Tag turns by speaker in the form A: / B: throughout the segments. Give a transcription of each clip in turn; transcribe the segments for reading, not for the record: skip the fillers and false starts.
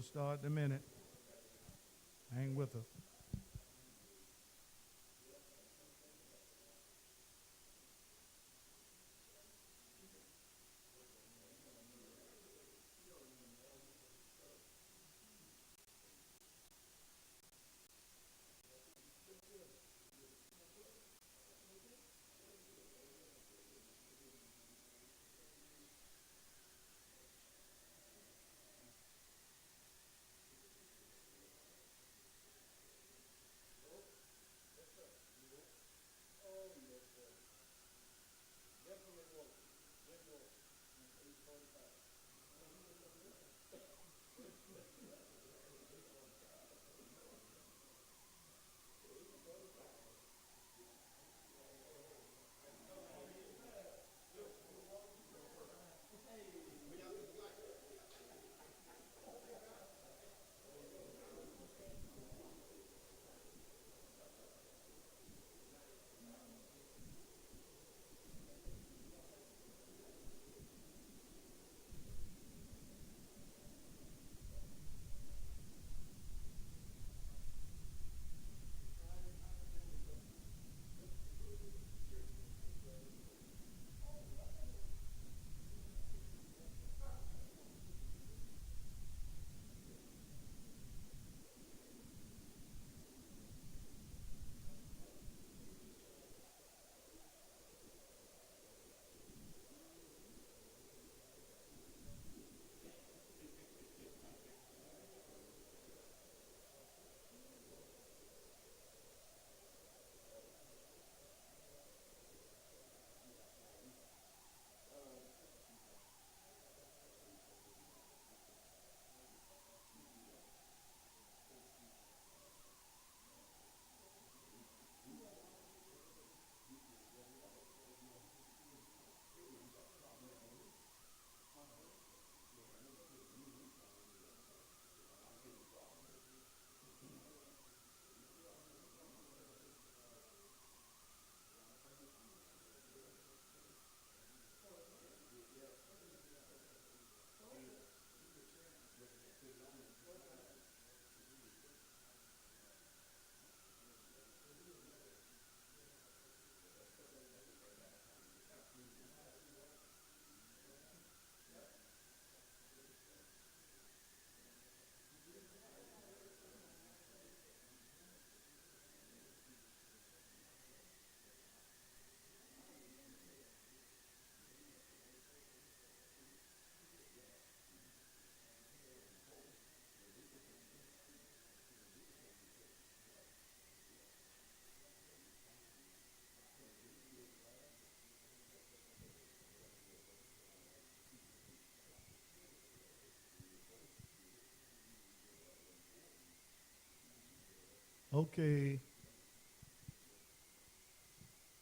A: We'll start in a minute. Hang with us. Okay.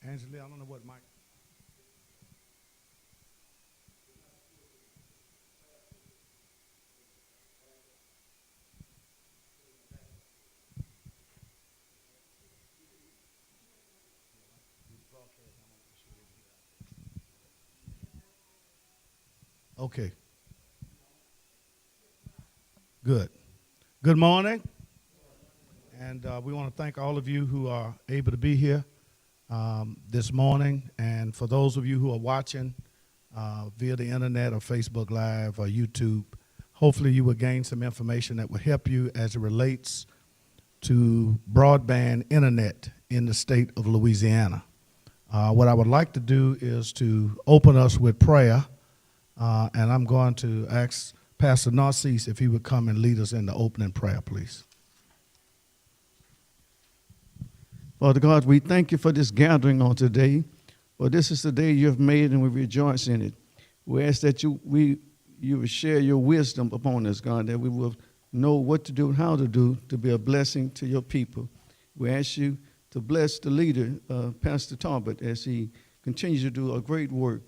A: Angela, I don't know what mic. Okay. Good. Good morning. And we want to thank all of you who are able to be here this morning. And for those of you who are watching via the internet or Facebook Live or YouTube, hopefully you will gain some information that will help you as it relates to broadband internet in the state of Louisiana. What I would like to do is to open us with prayer, and I'm going to ask Pastor Narcisse if he would come and lead us in the opening prayer, please.
B: Father God, we thank you for this gathering on today. For this is the day you have made, and we rejoice in it. We ask that you will share your wisdom upon us, God, that we will know what to do and how to do to be a blessing to your people. We ask you to bless the leader, Pastor Talbot, as he continues to do a great work.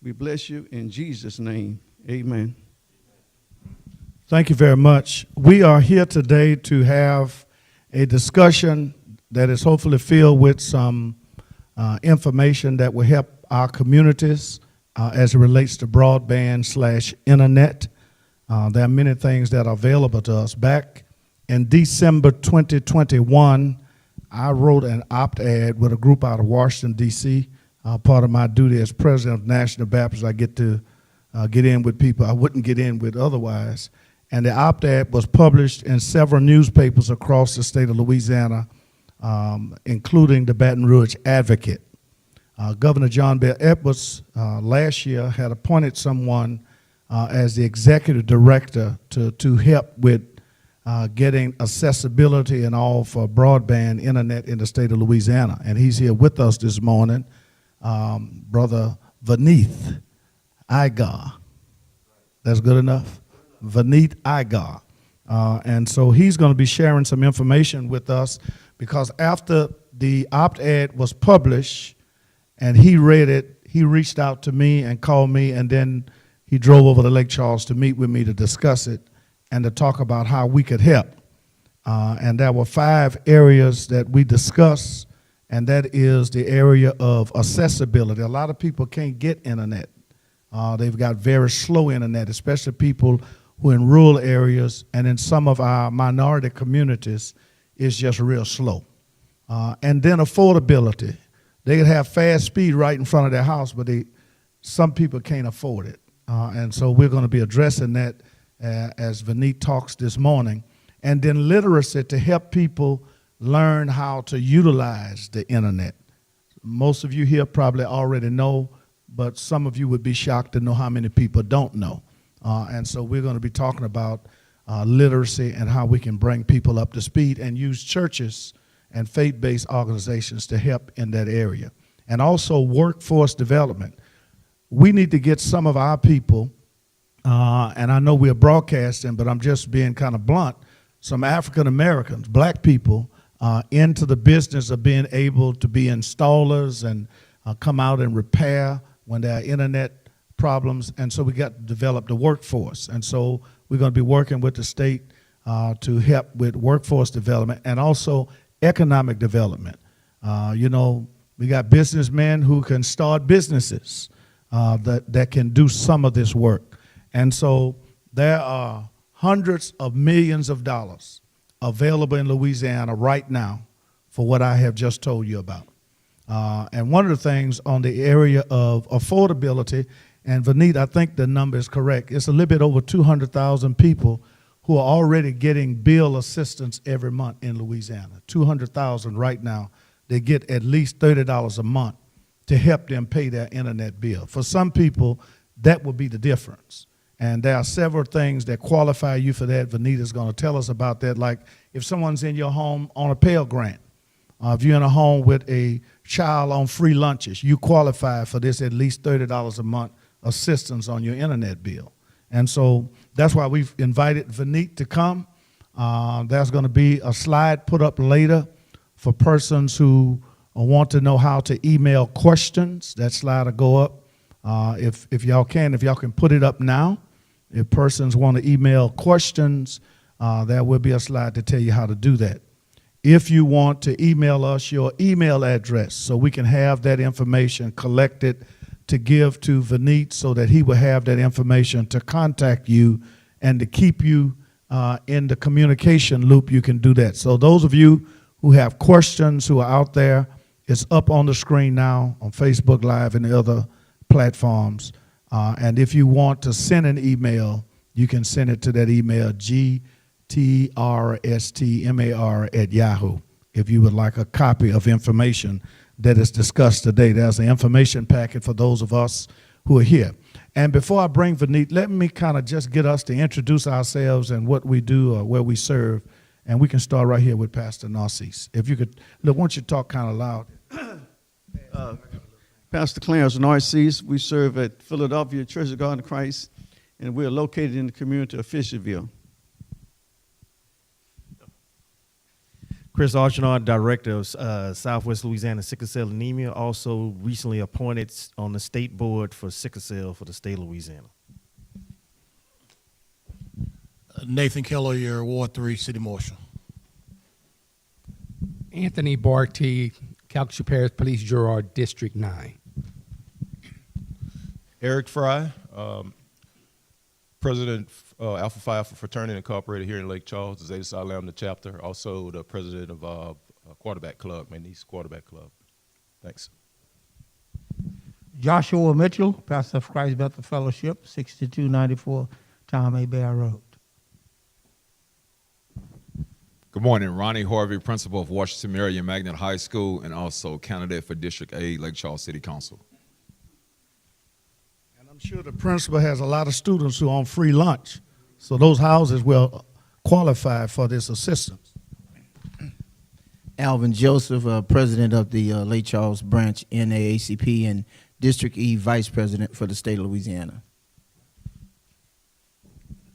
B: We bless you in Jesus' name. Amen.
A: Thank you very much. We are here today to have a discussion that is hopefully filled with some information that will help our communities as it relates to broadband/internet. There are many things that are available to us. Back in December 2021, I wrote an opt-ad with a group out of Washington, D.C. Part of my duty as president of National Baptist, I get to get in with people I wouldn't get in with otherwise. And the opt-ad was published in several newspapers across the state of Louisiana, including the Baton Rouge Advocate. Governor John Bell Edwards last year had appointed someone as the executive director to help with getting accessibility and all for broadband internet in the state of Louisiana. And he's here with us this morning, Brother Vaneeth Igar. That's good enough? Vaneeth Igar. And so he's going to be sharing some information with us, because after the opt-ad was published and he read it, he reached out to me and called me, and then he drove over to Lake Charles to meet with me to discuss it and to talk about how we could help. And there were 5 areas that we discussed, and that is the area of accessibility. A lot of people can't get internet. They've got very slow internet, especially people who are in rural areas, and in some of our minority communities, it's just real slow. And then affordability. They could have fast speed right in front of their house, but some people can't afford it. And so we're going to be addressing that as Vaneeth talks this morning. And then literacy, to help people learn how to utilize the internet. Most of you here probably already know, but some of you would be shocked to know how many people don't know. And so we're going to be talking about literacy and how we can bring people up to speed and use churches and faith-based organizations to help in that area. And also workforce development. We need to get some of our people, and I know we're broadcasting, but I'm just being kind of blunt, some African Americans, black people, into the business of being able to be installers and come out and repair when there are internet problems. And so we got to develop the workforce. And so we're going to be working with the state to help with workforce development and also economic development. You know, we got businessmen who can start businesses that can do some of this work. And so there are hundreds of millions of dollars available in Louisiana right now for what I have just told you about. And one of the things on the area of affordability, and Vaneeth, I think the number is correct, it's a little bit over 200,000 people who are already getting bill assistance every month in Louisiana. 200,000 right now. They get at least $30 a month to help them pay their internet bill. For some people, that will be the difference. And there are several things that qualify you for that. Vaneeth is going to tell us about that, like if someone's in your home on a Pell Grant, if you're in a home with a child on free lunches, you qualify for this at least $30 a month assistance on your internet bill. And so that's why we've invited Vaneeth to come. There's going to be a slide put up later for persons who want to know how to email questions. That slide will go up. If y'all can put it up now. If persons want to email questions, there will be a slide to tell you how to do that. If you want to email us your email address so we can have that information collected to give to Vaneeth so that he will have that information to contact you and to keep you in the communication loop, you can do that. So those of you who have questions who are out there, it's up on the screen now on Facebook Live and the other platforms. And if you want to send an email, you can send it to that email, gtrstmar@yahoo, if you would like a copy of information that is discussed today. There's an information packet for those of us who are here. And before I bring Vaneeth, let me kind of just get us to introduce ourselves and what we do or where we serve. And we can start right here with Pastor Narcisse. If you could, look, why don't you talk kind of loud?
B: Pastor Clarence Narcisse, we serve at Philadelphia Church of God in Christ, and we're located in the community of Fisherville.
C: Chris Archinard, Director of Southwest Louisiana Sickle Cell Anemia, also recently appointed on the state board for sickle cell for the state of Louisiana.
D: Nathan Keller, your Ward 3 City Marshal.
E: Anthony Barty, Calcasieu Parish Police Bureau, District 9.
F: Eric Fry, president Alpha Phi Alpha Fraternity Incorporated here in Lake Charles, the Zeta Psi Lambda chapter. Also the president of Quarterback Club, my niece Quarterback Club. Thanks.
G: Joshua Mitchell, pastor of Christ Bethel Fellowship, 6294 Tom A. Bear Road.
H: Good morning, Ronnie Harvey, principal of Washington Marion Magnet High School and also candidate for District 8, Lake Charles City Council.
A: And I'm sure the principal has a lot of students who are on free lunch, so those houses will qualify for this assistance.
I: Alvin Joseph, president of the Lake Charles branch NAACP and District E vice president for the state of Louisiana.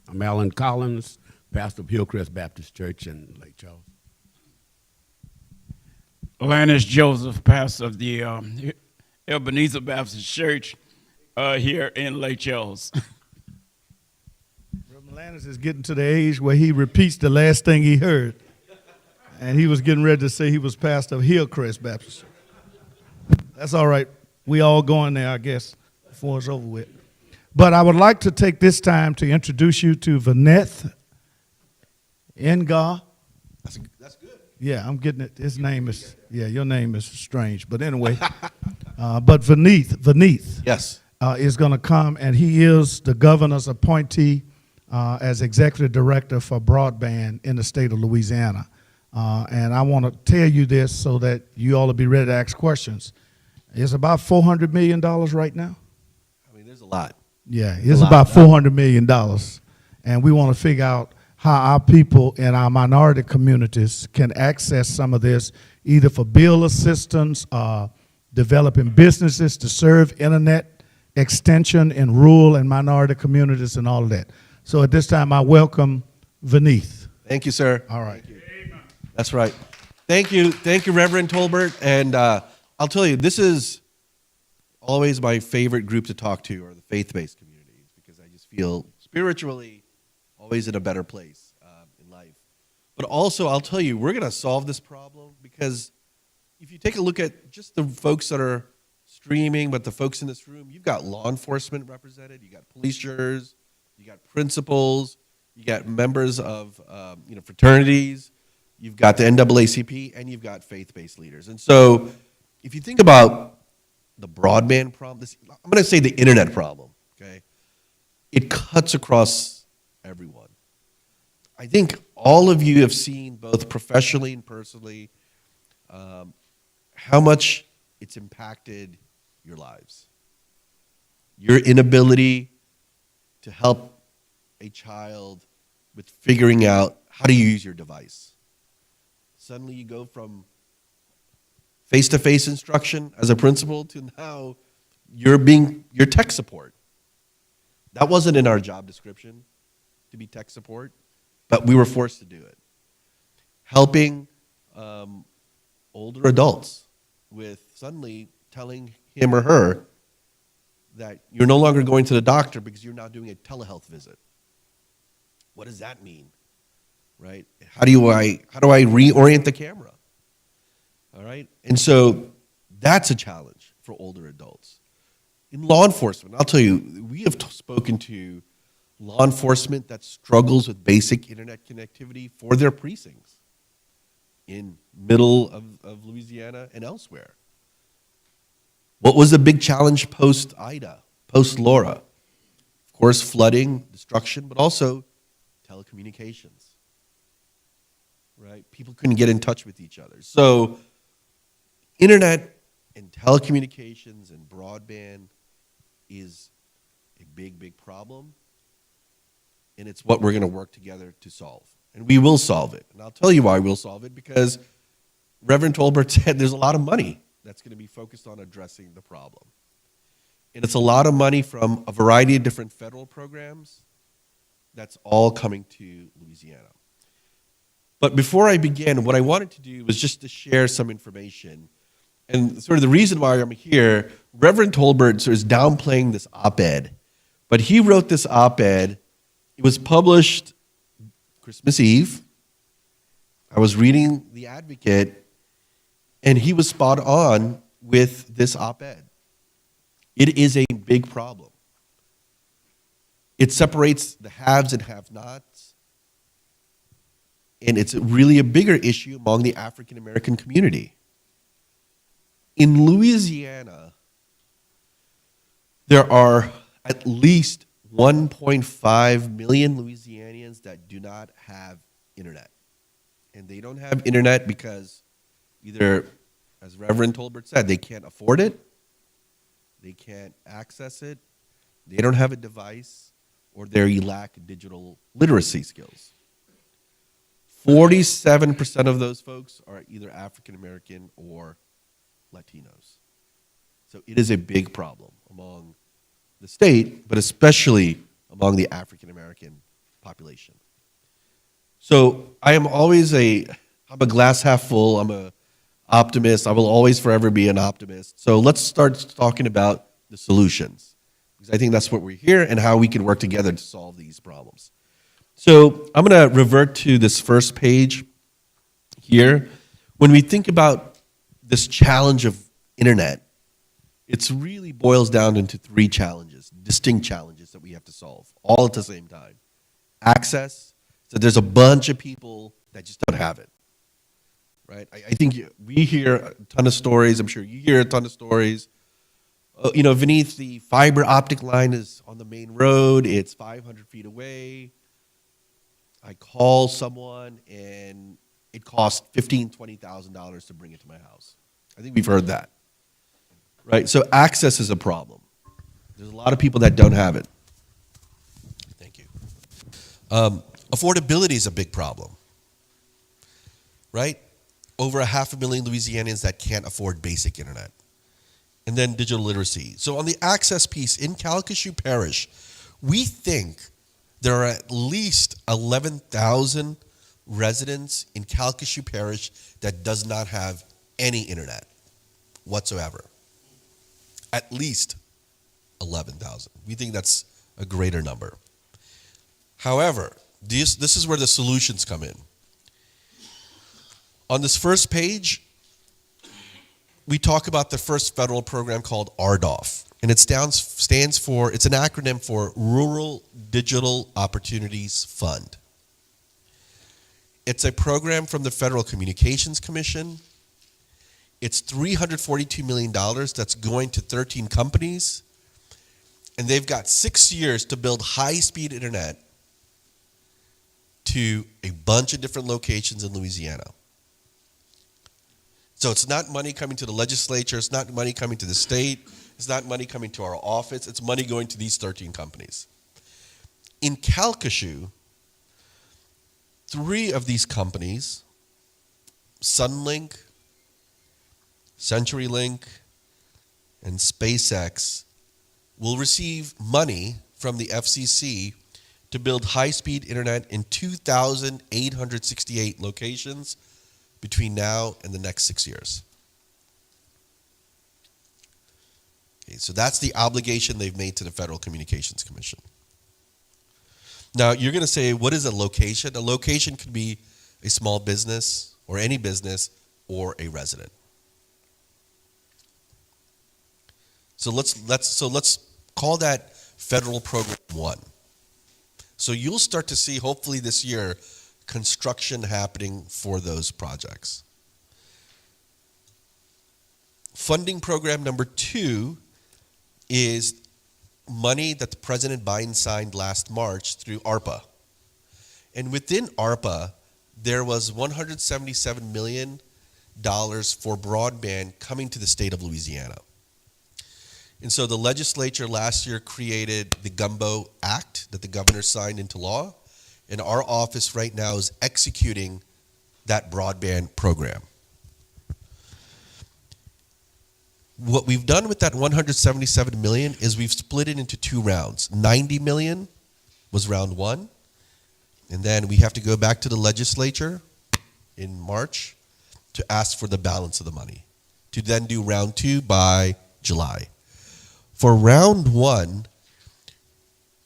J: I'm Alan Collins, pastor of Hillcrest Baptist Church in Lake Charles.
K: Lannis Joseph, pastor of the Ebenezer Baptist Church here in Lake Charles.
A: Reverend Lannis is getting to the age where he repeats the last thing he heard. And he was getting ready to say he was pastor of Hillcrest Baptist. That's all right. We all going there, I guess, before it's over with. But I would like to take this time to introduce you to Vaneth Engar.
L: That's good.
A: Yeah, I'm getting it. His name is, yeah, your name is strange. But anyway, but Vaneth
L: Yes.
A: is going to come, and he is the governor's appointee as executive director for Broadband in the state of Louisiana. And I want to tell you this so that you all will be ready to ask questions. It's about $400 million right now.
L: I mean, there's a lot.
A: Yeah, it's about $400 million. And we want to figure out how our people in our minority communities can access some of this, either for bill assistance, developing businesses to serve internet extension in rural and minority communities and all of that. So at this time, I welcome Vaneth.
L: Thank you, sir.
A: All right.
L: That's right. Thank you, Reverend Tolbert. And I'll tell you, this is always my favorite group to talk to, are the faith-based communities, because I just feel spiritually always in a better place in life. But also, I'll tell you, we're going to solve this problem, because if you take a look at just the folks that are streaming, but the folks in this room, you've got law enforcement represented, you got police jurors, you got principals, you got members of fraternities, you've got the NAACP, and you've got faith-based leaders. And so if you think about the broadband problem, I'm going to say the internet problem, okay? It cuts across everyone. I think all of you have seen, both professionally and personally, how much it's impacted your lives. Your inability to help a child with figuring out how to use your device. Suddenly you go from face-to-face instruction as a principal to now you're tech support. That wasn't in our job description, to be tech support, but we were forced to do it. Helping older adults with suddenly telling him or her that you're no longer going to the doctor because you're now doing a telehealth visit. What does that mean? Right? How do I reorient the camera? All right? And so that's a challenge for older adults. In law enforcement, I'll tell you, we have spoken to law enforcement that struggles with basic internet connectivity for their precincts in middle of Louisiana and elsewhere. What was the big challenge post-Ida, post-Laura? Of course, flooding, destruction, but also telecommunications. Right? People couldn't get in touch with each other. So internet and telecommunications and broadband is a big, big problem. And it's what we're going to work together to solve. And we will solve it. And I'll tell you why we'll solve it, because Reverend Tolbert said there's a lot of money that's going to be focused on addressing the problem. And it's a lot of money from a variety of different federal programs that's all coming to Louisiana. But before I begin, what I wanted to do was just to share some information. And sort of the reason why I'm here, Reverend Tolbert is downplaying this op-ed. But he wrote this op-ed. It was published Christmas Eve. I was reading The Advocate, and he was spot on with this op-ed. It is a big problem. It separates the haves and have-nots. And it's really a bigger issue among the African American community. In Louisiana, there are at least 1.5 million Louisianians that do not have internet. And they don't have internet because either, as Reverend Tolbert said, they can't afford it, they can't access it, they don't have a device, or they lack digital literacy skills. 47% of those folks are either African American or Latinos. So it is a big problem among the state, but especially among the African American population. So I am always I'm a glass half full, I'm an optimist, I will always forever be an optimist. So let's start talking about the solutions, because I think that's what we're here and how we can work together to solve these problems. So I'm going to revert to this first page here. When we think about this challenge of internet, it really boils down into three challenges, distinct challenges that we have to solve, all at the same time. Access, so there's a bunch of people that just don't have it, right? I think we hear a ton of stories, I'm sure you hear a ton of stories. Beneath the fiber optic line is on the main road, it's 500 feet away. I call someone and it costs $15,000, $20,000 to bring it to my house. I think we've heard that, right? So access is a problem. There's a lot of people that don't have it. Thank you. Affordability is a big problem, right? Over 500,000 Louisianians that can't afford basic internet. And then digital literacy. So on the access piece, in Calcasieu Parish, we think there are at least 11,000 residents in Calcasieu Parish that does not have any internet whatsoever. At least 11,000. We think that's a greater number. However, this is where the solutions come in. On this first page, we talk about the first federal program called RDOF. And it stands for, it's an acronym for Rural Digital Opportunities Fund. It's a program from the Federal Communications Commission. It's $342 million that's going to 13 companies. And they've got 6 years to build high-speed internet to a bunch of different locations in Louisiana. So it's not money coming to the legislature, it's not money coming to the state, it's not money coming to our office, it's money going to these 13 companies. In Calcasieu, 3 of these companies, Sunlink, CenturyLink, and SpaceX, will receive money from the FCC to build high-speed internet in 2,868 locations between now and the next 6 years. Okay, so that's the obligation they've made to the Federal Communications Commission. Now, you're going to say, what is a location? A location could be a small business, or any business, or a resident. So let's call that Federal Program 1. So you'll start to see, hopefully this year, construction happening for those projects. Funding program number 2 is money that President Biden signed last March through ARPA. And within ARPA, there was $177 million for broadband coming to the state of Louisiana. And so the legislature last year created the Gumbo Act that the governor signed into law. And our office right now is executing that broadband program. What we've done with that $177 million is we've split it into 2 rounds. $90 million was round 1. And then we have to go back to the legislature in March to ask for the balance of the money, to then do round 2 by July. For round 1,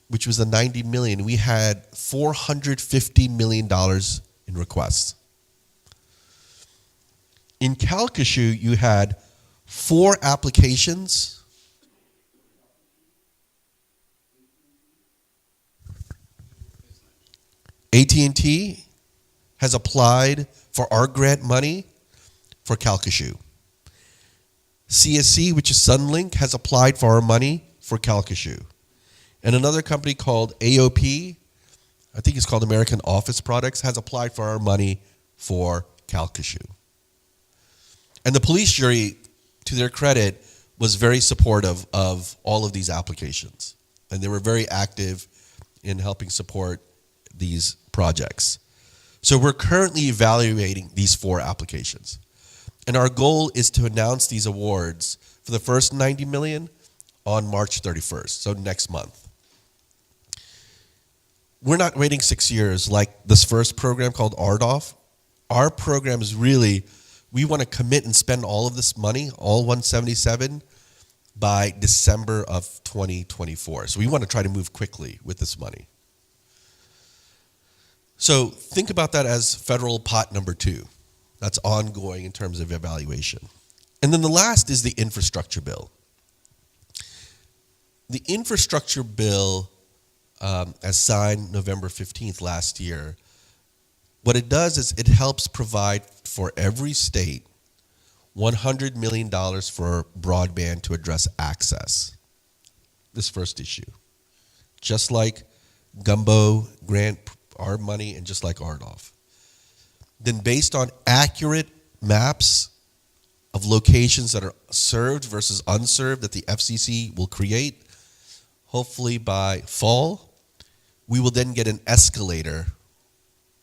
L: which was the $90 million, we had $450 million in requests. In Calcasieu, you had 4 applications AT&T has applied for our grant money for Calcasieu. CSC, which is Sunlink, has applied for our money for Calcasieu. And another company called AOP, I think it's called American Office Products, has applied for our money for Calcasieu. And the police jury, to their credit, was very supportive of all of these applications. And they were very active in helping support these projects. So we're currently evaluating these 4 applications. And our goal is to announce these awards for the first $90 million on March 31st, so next month. We're not waiting 6 years like this first program called RDOF. Our program is really, we want to commit and spend all of this money, all 177, by December of 2024. So we want to try to move quickly with this money. So think about that as federal pot number 2. That's ongoing in terms of evaluation. And then the last is the infrastructure bill. The infrastructure bill, as signed November 15th last year, what it does is it helps provide for every state $100 million for broadband to address access. This first issue. Just like Gumbo grant our money and just like RDOF. Then based on accurate maps of locations that are served versus unserved that the FCC will create, hopefully by fall, we will then get an escalator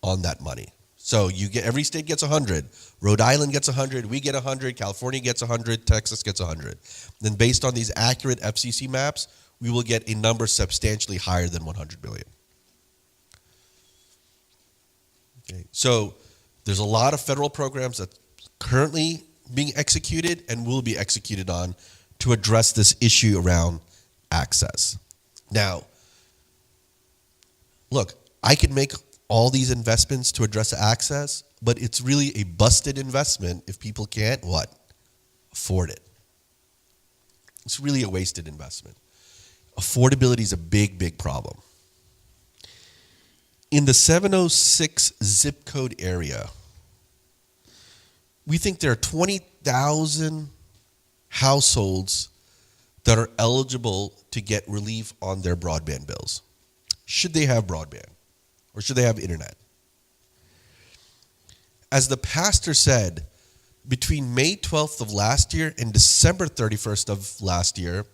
L: on that money. So you get, every state gets 100. Rhode Island gets 100, we get 100, California gets 100, Texas gets 100. Then based on these accurate FCC maps, we will get a number substantially higher than 100 billion. Okay. So there's a lot of federal programs that currently being executed and will be executed on to address this issue around access. Now, look, I can make all these investments to address access, but it's really a busted investment if people can't, what? Afford it. It's really a wasted investment. Affordability is a big, big problem. In the 706 zip code area, we think there are 20,000 households that are eligible to get relief on their broadband bills. Should they have broadband? Or should they have internet? As the pastor said, between May 12th of last year and December 31st of last year,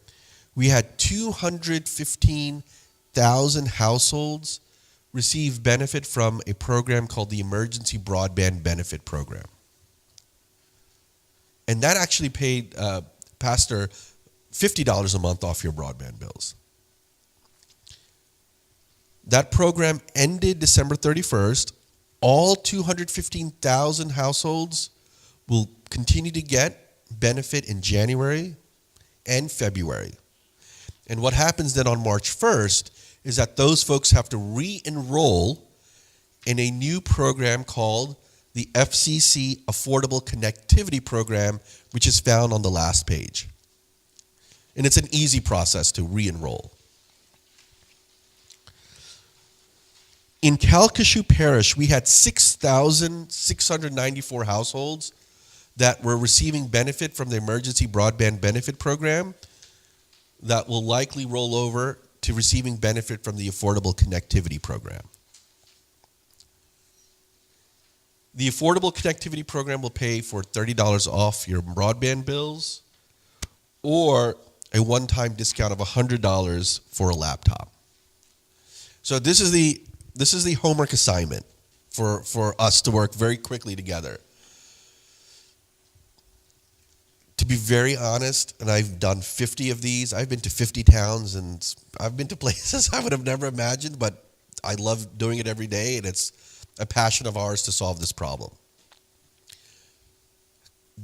L: we had 215,000 households receive benefit from a program called the Emergency Broadband Benefit Program. And that actually paid Pastor $50 a month off your broadband bills. That program ended December 31st. All 215,000 households will continue to get benefit in January and February. And what happens then on March 1st is that those folks have to re-enroll in a new program called the FCC Affordable Connectivity Program, which is found on the last page. And it's an easy process to re-enroll. In Calcasieu Parish, we had 6,694 households that were receiving benefit from the Emergency Broadband Benefit Program that will likely roll over to receiving benefit from the Affordable Connectivity Program. The Affordable Connectivity Program will pay for $30 off your broadband bills or a one-time discount of $100 for a laptop. So this is the homework assignment for us to work very quickly together. To be very honest, and I've done 50 of these, I've been to 50 towns and I've been to places I would have never imagined, but I love doing it every day and it's a passion of ours to solve this problem.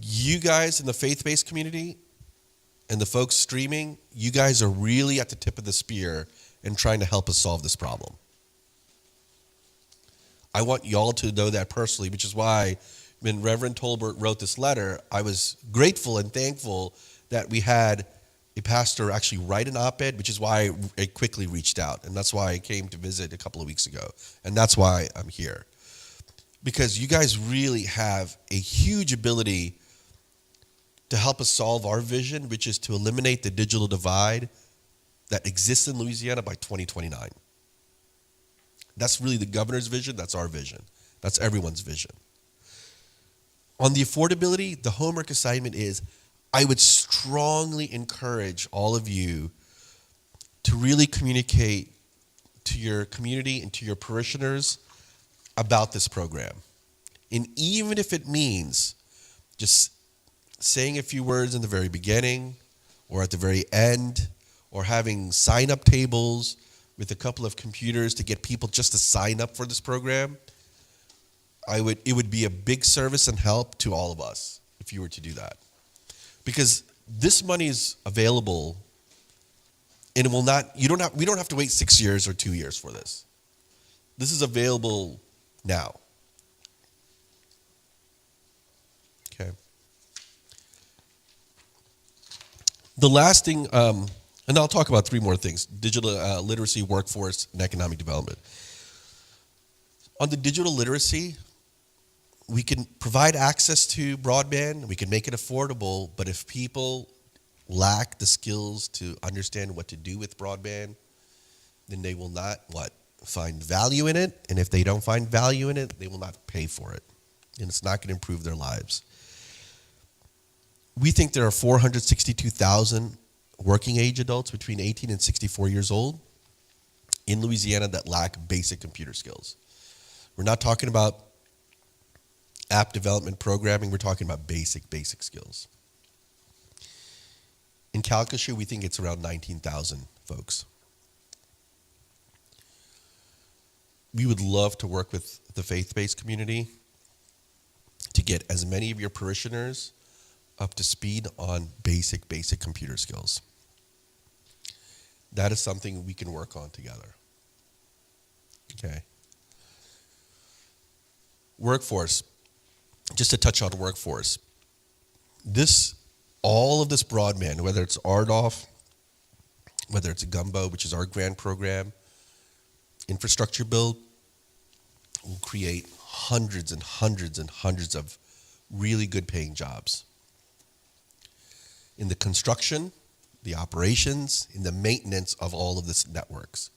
L: You guys in the faith-based community and the folks streaming, you guys are really at the tip of the spear in trying to help us solve this problem. I want y'all to know that personally, which is why when Reverend Tolbert wrote this letter, I was grateful and thankful that we had a pastor actually write an op-ed, which is why I quickly reached out. And that's why I came to visit a couple of weeks ago. And that's why I'm here. Because you guys really have a huge ability to help us solve our vision, which is to eliminate the digital divide that exists in Louisiana by 2029. That's really the governor's vision. That's our vision. That's everyone's vision. On the affordability, the homework assignment is, I would strongly encourage all of you to really communicate to your community and to your parishioners about this program. And even if it means just saying a few words in the very beginning or at the very end, or having sign-up tables with a couple of computers to get people just to sign up for this program, it would be a big service and help to all of us if you were to do that. Because this money is available, and it will not, we don't have to wait 6 years or 2 years for this. This is available now. Okay. The last thing, and I'll talk about three more things: digital literacy, workforce, and economic development. On the digital literacy, we can provide access to broadband, we can make it affordable, but if people lack the skills to understand what to do with broadband, then they will not, find value in it, and if they don't find value in it, they will not pay for it, and it's not going to improve their lives. We think there are 462,000 working age adults between 18 and 64 years old in Louisiana that lack basic computer skills. We're not talking about app development programming, we're talking about basic skills. In Calcasieu, we think it's around 19,000 folks. We would love to work with the faith-based community to get as many of your parishioners up to speed on basic computer skills. That is something we can work on together. Okay. Workforce. Just to touch on workforce. All of this broadband, whether it's RDOF, whether it's Gumbo, which is our grant program, infrastructure build, will create hundreds and hundreds and hundreds of really good paying jobs. In the construction, the operations, in the maintenance of all of this networks.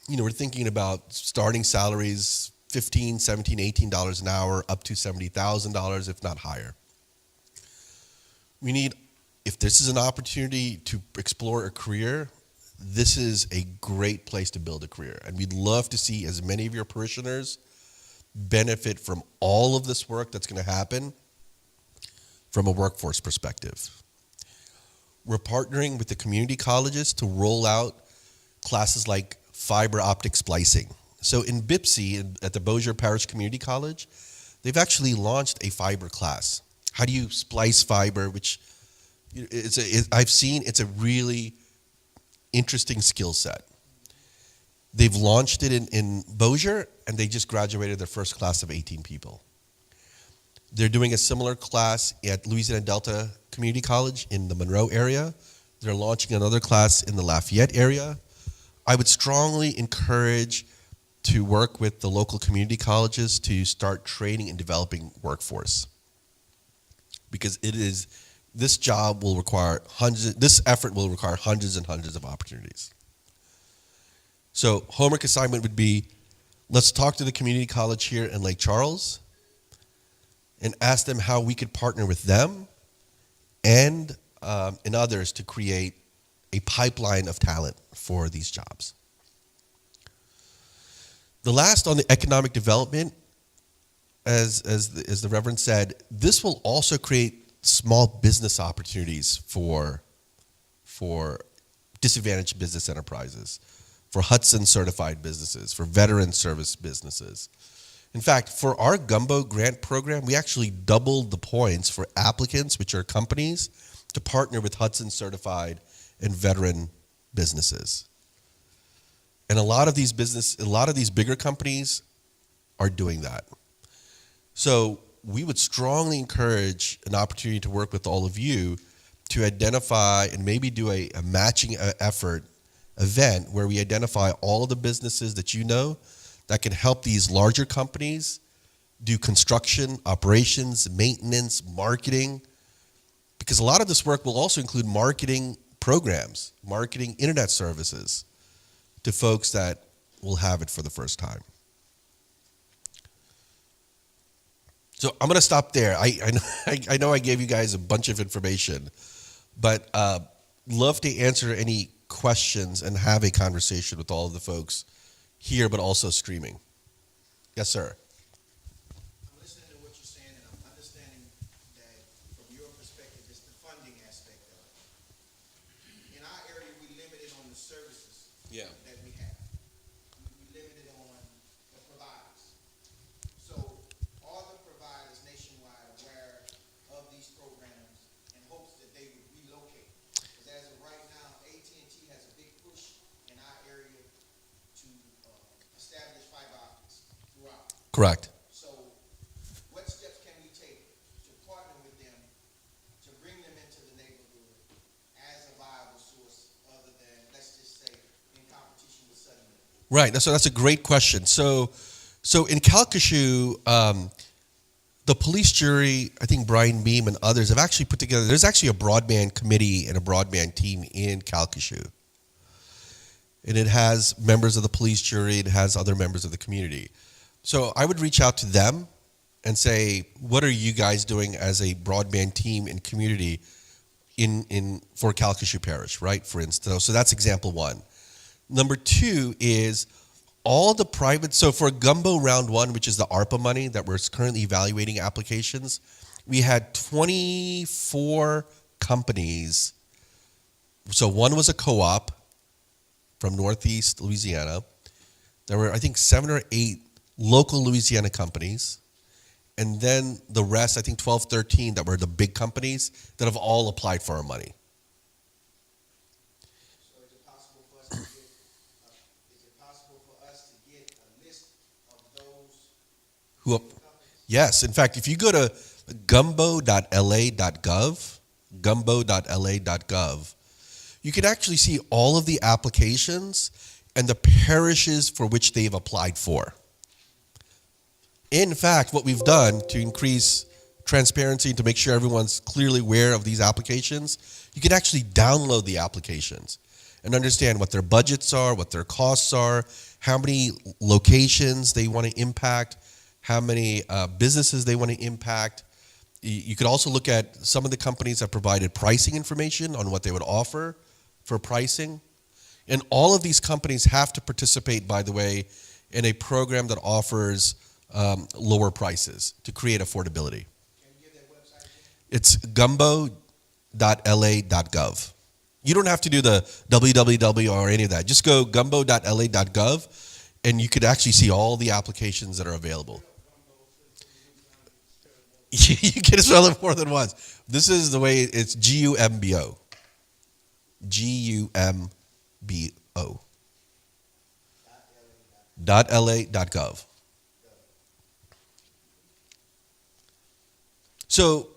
L: We're thinking about starting salaries $15, $17, $18 an hour, up to $70,000, if not higher. If this is an opportunity to explore a career, this is a great place to build a career. And we'd love to see as many of your parishioners benefit from all of this work that's going to happen from a workforce perspective. We're partnering with the community colleges to roll out classes like fiber optic splicing. So in BIPSI, at the Bossier Parish Community College, they've actually launched a fiber class. How do you splice fiber, which I've seen it's a really interesting skill set. They've launched it in Bossier, and they just graduated their first class of 18 people. They're doing a similar class at Louisiana Delta Community College in the Monroe area. They're launching another class in the Lafayette area. I would strongly encourage to work with the local community colleges to start training and developing workforce. Because this job will require this effort will require hundreds and hundreds of opportunities. So homework assignment would be, let's talk to the community college here in Lake Charles and ask them how we could partner with them and others to create a pipeline of talent for these jobs. The last on the economic development, as the Reverend said, this will also create small business opportunities for disadvantaged business enterprises, for Hudson certified businesses, for veteran service businesses. In fact, for our Gumbo grant program, we actually doubled the points for applicants, which are companies, to partner with Hudson certified and veteran businesses. And a lot of these bigger companies are doing that. So we would strongly encourage an opportunity to work with all of you to identify and maybe do a matching effort event where we identify all of the businesses that you know that can help these larger companies do construction, operations, maintenance, marketing, because a lot of this work will also include marketing programs, marketing internet services to folks that will have it for the first time. So I'm going to stop there. I know I gave you guys a bunch of information, but love to answer any questions and have a conversation with all of the folks here, but also streaming. Yes, sir.
I: I'm listening to what you're saying, and I'm understanding that from your perspective, it's the funding aspect of it. In our area, we limited on the services that we have. We limited on the providers. So are the providers nationwide aware of these programs in hopes that they would relocate? Because as of right now, AT&T has a big push in our area to establish fiber optics throughout.
L: Correct.
I: So what steps can we take to partner with them to bring them into the neighborhood as a viable source other than, let's just say, in competition with Southern?
L: Right. So that's a great question. So in Calcasieu, the police jury, I think Brian Beam and others have actually put together, there's actually a broadband committee and a broadband team in Calcasieu. And it has members of the police jury, it has other members of the community. So I would reach out to them and say, what are you guys doing as a broadband team and community for Calcasieu Parish, right? For instance, so that's example one. Number two is all the private, so for Gumbo Round 1, which is the ARPA money that we're currently evaluating applications, we had 24 companies. So one was a co-op from Northeast Louisiana. There were, I think, 7 or 8 local Louisiana companies. And then the rest, I think 12, 13, that were the big companies that have all applied for our money.
I: So is it possible for us to get, a list of those?
L: Yes, in fact, if you go to gumbo.la.gov, you can actually see all of the applications and the parishes for which they've applied for. In fact, what we've done to increase transparency and to make sure everyone's clearly aware of these applications, you can actually download the applications and understand what their budgets are, what their costs are, how many locations they want to impact, how many businesses they want to impact. You could also look at some of the companies that provided pricing information on what they would offer for pricing. And all of these companies have to participate, by the way, in a program that offers lower prices to create affordability.
I: Can you give that website again?
L: It's gumbo.la.gov. You don't have to do the www or any of that. Just go gumbo.la.gov, and you could actually see all the applications that are available. You can spell it more than once. This is the way it's GUMBO. GUMBO. .la.gov. So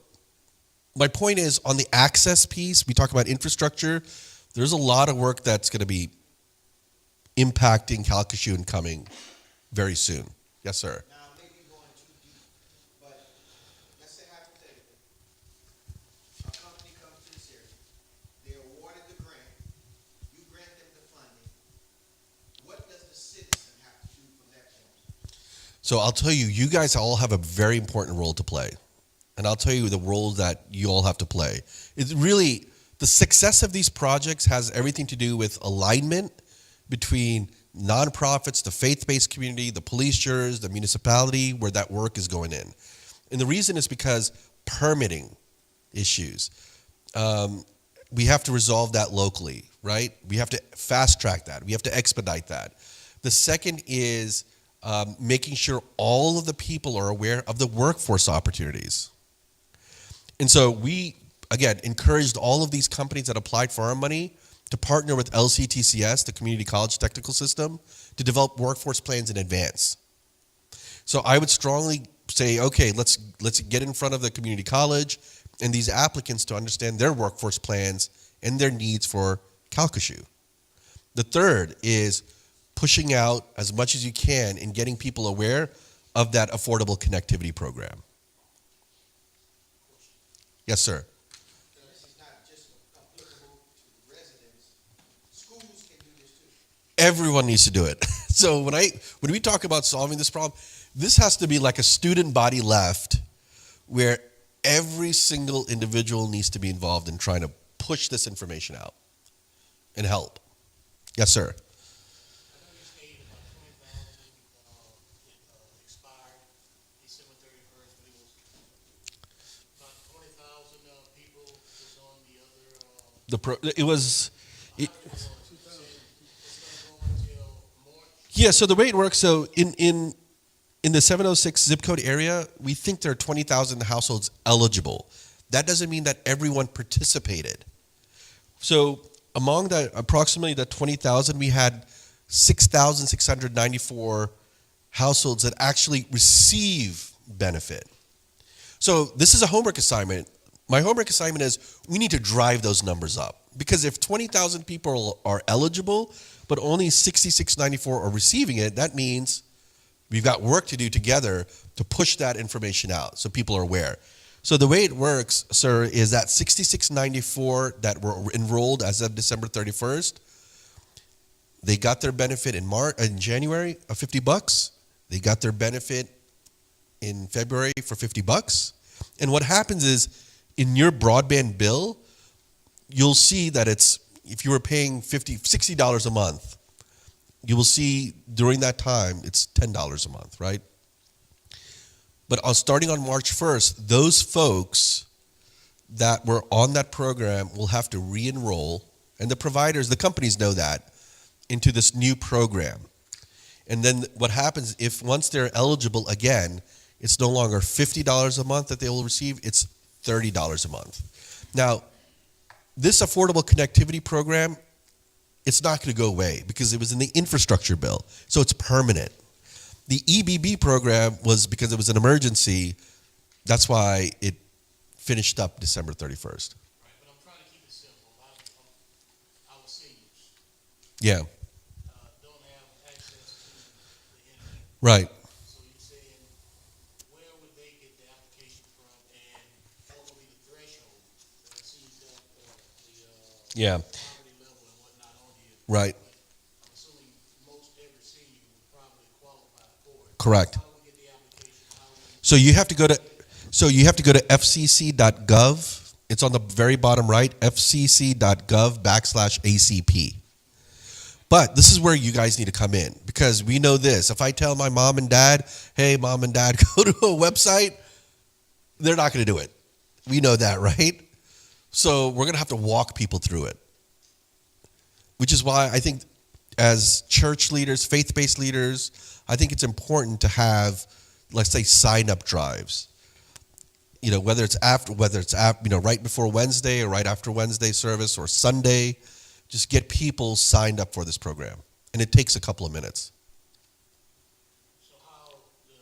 L: my point is, on the access piece, we talk about infrastructure. There's a lot of work that's going to be impacting Calcasieu and coming very soon. Yes, sir.
I: Now, maybe going too deep, but let's say hypothetically, a company comes to this area, they're awarded the grant, you grant them the funding. What does the citizen have to do from that point?
L: So I'll tell you, you guys all have a very important role to play. And I'll tell you the role that you all have to play. It's really, the success of these projects has everything to do with alignment between nonprofits, the faith-based community, the police jurors, the municipality where that work is going in. And the reason is because permitting issues. We have to resolve that locally, right? We have to fast track that. We have to expedite that. The second is making sure all of the people are aware of the workforce opportunities. And so we, again, encouraged all of these companies that applied for our money to partner with LCTCS, the Community College Technical System, to develop workforce plans in advance. So I would strongly say, okay, let's get in front of the community college and these applicants to understand their workforce plans and their needs for Calcasieu. The third is pushing out as much as you can and getting people aware of that affordable connectivity program. Yes, sir.
I: This is not just applicable to residents. Schools can do this too.
L: Everyone needs to do it. So when we talk about solving this problem, this has to be like a student body left where every single individual needs to be involved in trying to push this information out and help. Yes, sir. Yeah, so the way it works, so in the 706 zip code area, we think there are 20,000 households eligible. That doesn't mean that everyone participated. So among the approximately the 20,000, we had 6,694 households that actually receive benefit. So this is a homework assignment. My homework assignment is we need to drive those numbers up. Because if 20,000 people are eligible, but only 6,694 are receiving it, that means we've got work to do together to push that information out so people are aware. So the way it works, sir, is that 6,694 that were enrolled as of December 31st, they got their benefit in January of $50. They got their benefit in February for $50. And what happens is in your broadband bill, you'll see that it's, if you were paying $60 a month, you will see during that time it's $10 a month, right? But starting on March 1st, those folks that were on that program will have to re-enroll, and the providers, the companies know that, into this new program. And then what happens if once they're eligible again, it's no longer $50 a month that they will receive, it's $30 a month. Now, this affordable connectivity program, it's not going to go away because it was in the infrastructure bill, so it's permanent. The EBB program was because it was an emergency, that's why it finished up December 31st.
D: Right, but I'm trying to keep it simple. Our seniors
L: Yeah,
D: don't have access to the internet.
L: right.
D: So you're saying, where would they get the application from, and what will be the threshold that I see that the
L: Yeah,
D: poverty level and whatnot on here?
L: right,
D: I'm assuming most every senior would probably qualify for it.
L: correct.
D: How do we get the application? How do we
L: So you have to go to fcc.gov. It's on the very bottom right, fcc.gov/ACP. But this is where you guys need to come in because we know this. If I tell my mom and dad, hey, mom and dad, go to a website, they're not going to do it. We know that, right? So we're going to have to walk people through it, which is why I think as church leaders, faith-based leaders, I think it's important to have, let's say, sign-up drives. You know, whether it's right before Wednesday or right after Wednesday service or Sunday, just get people signed up for this program. And it takes a couple of minutes.
D: So how the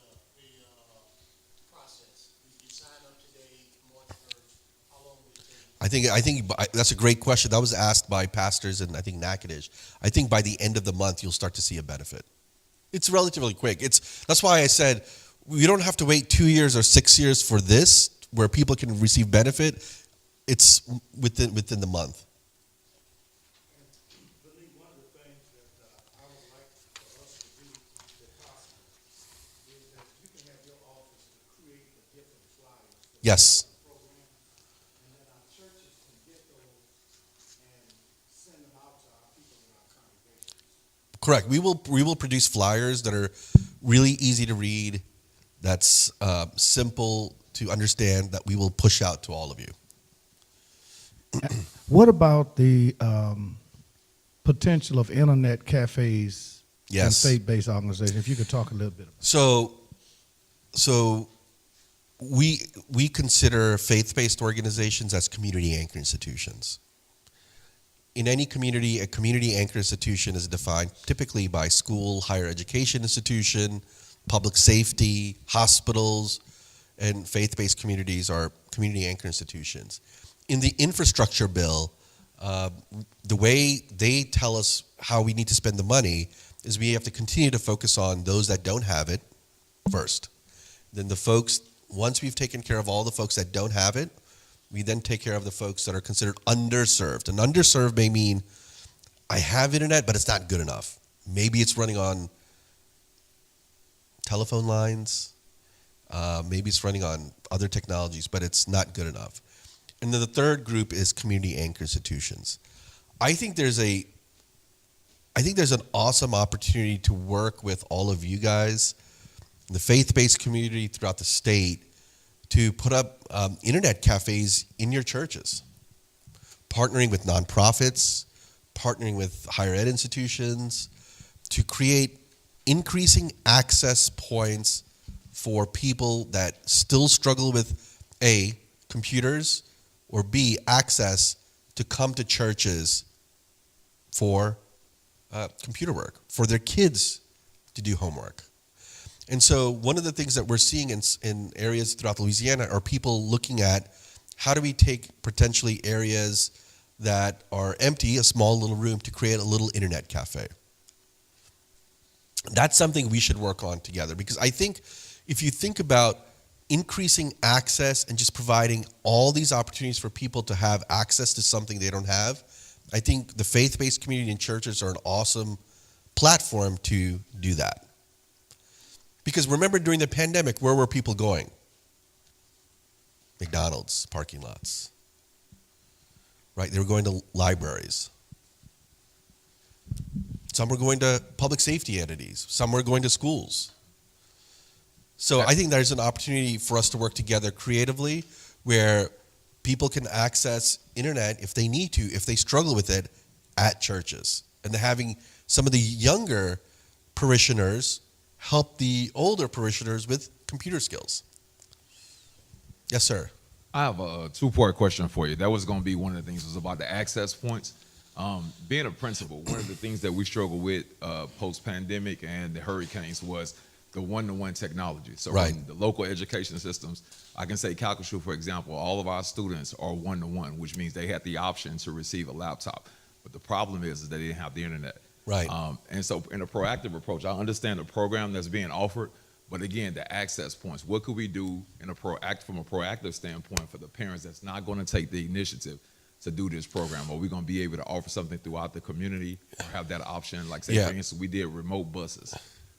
D: process? You sign up today, March 1st. How long will it take?
L: I think that's a great question. That was asked by pastors and I think Natchitoches. I think by the end of the month, you'll start to see a benefit. It's relatively quick. That's why I said we don't have to wait 2 years or 6 years for this, where people can receive benefit. It's within the month.
A: One of the things that I would like for us to do, if possible, is that you can have your office to create the different flyers for
L: Yes.
A: the program, and then our churches can get those and send them out to our people in our congregations.
L: Correct. We will produce flyers that are really easy to read, that's simple to understand, that we will push out to all of you.
A: What about the potential of internet cafes and
L: Yes.
A: faith-based organizations? If you could talk a little bit about
L: So we consider faith-based organizations as community anchor institutions. In any community, a community anchor institution is defined typically by school, higher education institution, public safety, hospitals, and faith-based communities are community anchor institutions. In the infrastructure bill, the way they tell us how we need to spend the money is we have to continue to focus on those that don't have it first. Then the folks, once we've taken care of all the folks that don't have it, we then take care of the folks that are considered underserved. And underserved may mean I have internet, but it's not good enough. Maybe it's running on telephone lines. Maybe it's running on other technologies, but it's not good enough. And then the third group is community anchor institutions. I think there's an awesome opportunity to work with all of you guys, the faith-based community throughout the state, to put up internet cafes in your churches, partnering with nonprofits, partnering with higher ed institutions to create increasing access points for people that still struggle with A, computers, or B, access to come to churches for computer work, for their kids to do homework. And so one of the things that we're seeing in areas throughout Louisiana are people looking at how do we take potentially areas that are empty, a small little room, to create a little internet cafe. That's something we should work on together, because I think if you think about increasing access and just providing all these opportunities for people to have access to something they don't have, I think the faith-based community and churches are an awesome platform to do that. Because remember, during the pandemic, where were people going? McDonald's parking lots. Right? They were going to libraries. Some were going to public safety entities. Some were going to schools. So I think there's an opportunity for us to work together creatively where people can access internet if they need to, if they struggle with it, at churches. And having some of the younger parishioners help the older parishioners with computer skills. Yes, sir.
H: I have a two-part question for you. That was going to be one of the things, was about the access points. Being a principal, one of the things that we struggle with post-pandemic and the hurricanes was the one-to-one technology. So
L: right.
H: in the local education systems, I can say Calcasieu, for example, all of our students are one-to-one, which means they had the option to receive a laptop. But the problem is that they didn't have the internet.
L: Right.
H: And so in a proactive approach, I understand the program that's being offered, but again, the access points. What could we do from a proactive standpoint for the parents that's not going to take the initiative to do this program? Are we going to be able to offer something throughout the community or have that option? Like, say, for instance, we did remote buses.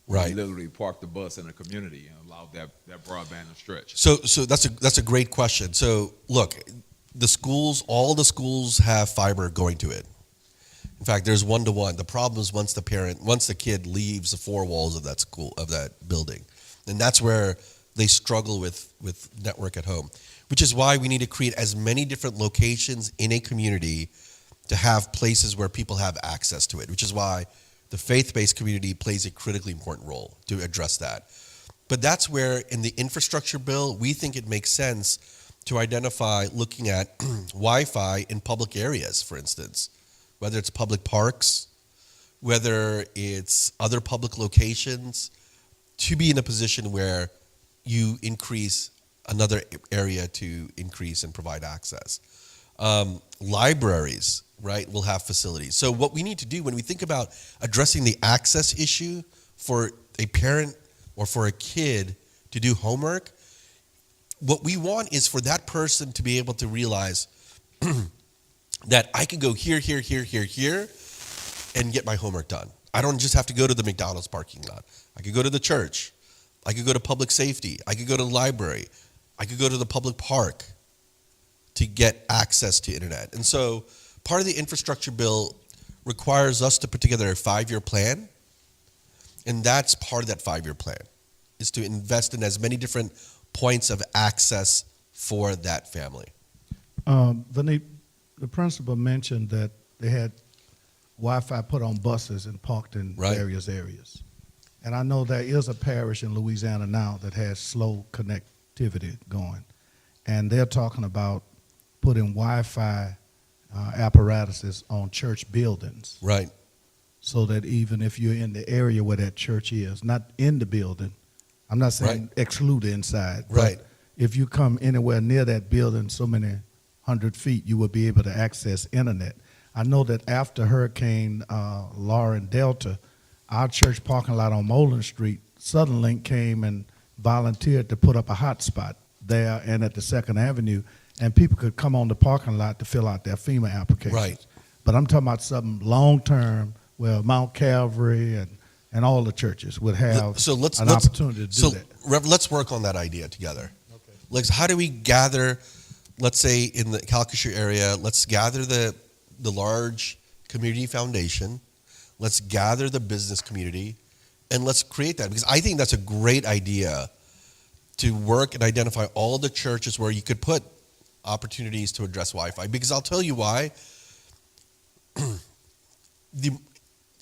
L: Right.
H: We literally park the bus in a community and allow that broadband to stretch.
L: So that's a great question. So look, the schools, all the schools have fiber going to it. In fact, there's one-to-one. The problem is once the kid leaves the four walls of that school, of that building, and that's where they struggle with network at home, which is why we need to create as many different locations in a community to have places where people have access to it, which is why the faith-based community plays a critically important role to address that. But that's where in the infrastructure bill, we think it makes sense to identify looking at Wi-Fi in public areas, for instance, whether it's public parks, whether it's other public locations, to be in a position where you increase another area to increase and provide access. Libraries, right, will have facilities. So what we need to do when we think about addressing the access issue for a parent or for a kid to do homework, what we want is for that person to be able to realize that I can go here, and get my homework done. I don't just have to go to the McDonald's parking lot. I could go to the church. I could go to public safety. I could go to the library. I could go to the public park to get access to internet. And so part of the infrastructure bill requires us to put together a 5-year plan. And that's part of that 5-year plan, is to invest in as many different points of access for that family.
A: Vineet, the principal mentioned that they had Wi-Fi put on buses and parked in various areas. And I know there is a parish in Louisiana now that has slow connectivity going. And they're talking about putting Wi-Fi apparatuses on church buildings.
L: Right.
A: So that even if you're in the area where that church is, not in the building, I'm not saying exclude the inside.
L: Right.
A: if you come anywhere near that building, so many 100 feet, you will be able to access internet. I know that after Hurricane Laura and Delta, our church parking lot on Moreland Street, Southern Link came and volunteered to put up a hotspot there and at the 2nd Avenue, and people could come on the parking lot to fill out their FEMA applications.
L: Right.
A: But I'm talking about something long-term where Mount Calvary and all the churches would have an opportunity to do that.
L: Rev, let's work on that idea together. Okay. Like, how do we gather, let's say in the Calcasieu area, let's gather the large community foundation, let's gather the business community, and let's create that. Because I think that's a great idea to work and identify all the churches where you could put opportunities to address Wi-Fi. Because I'll tell you why.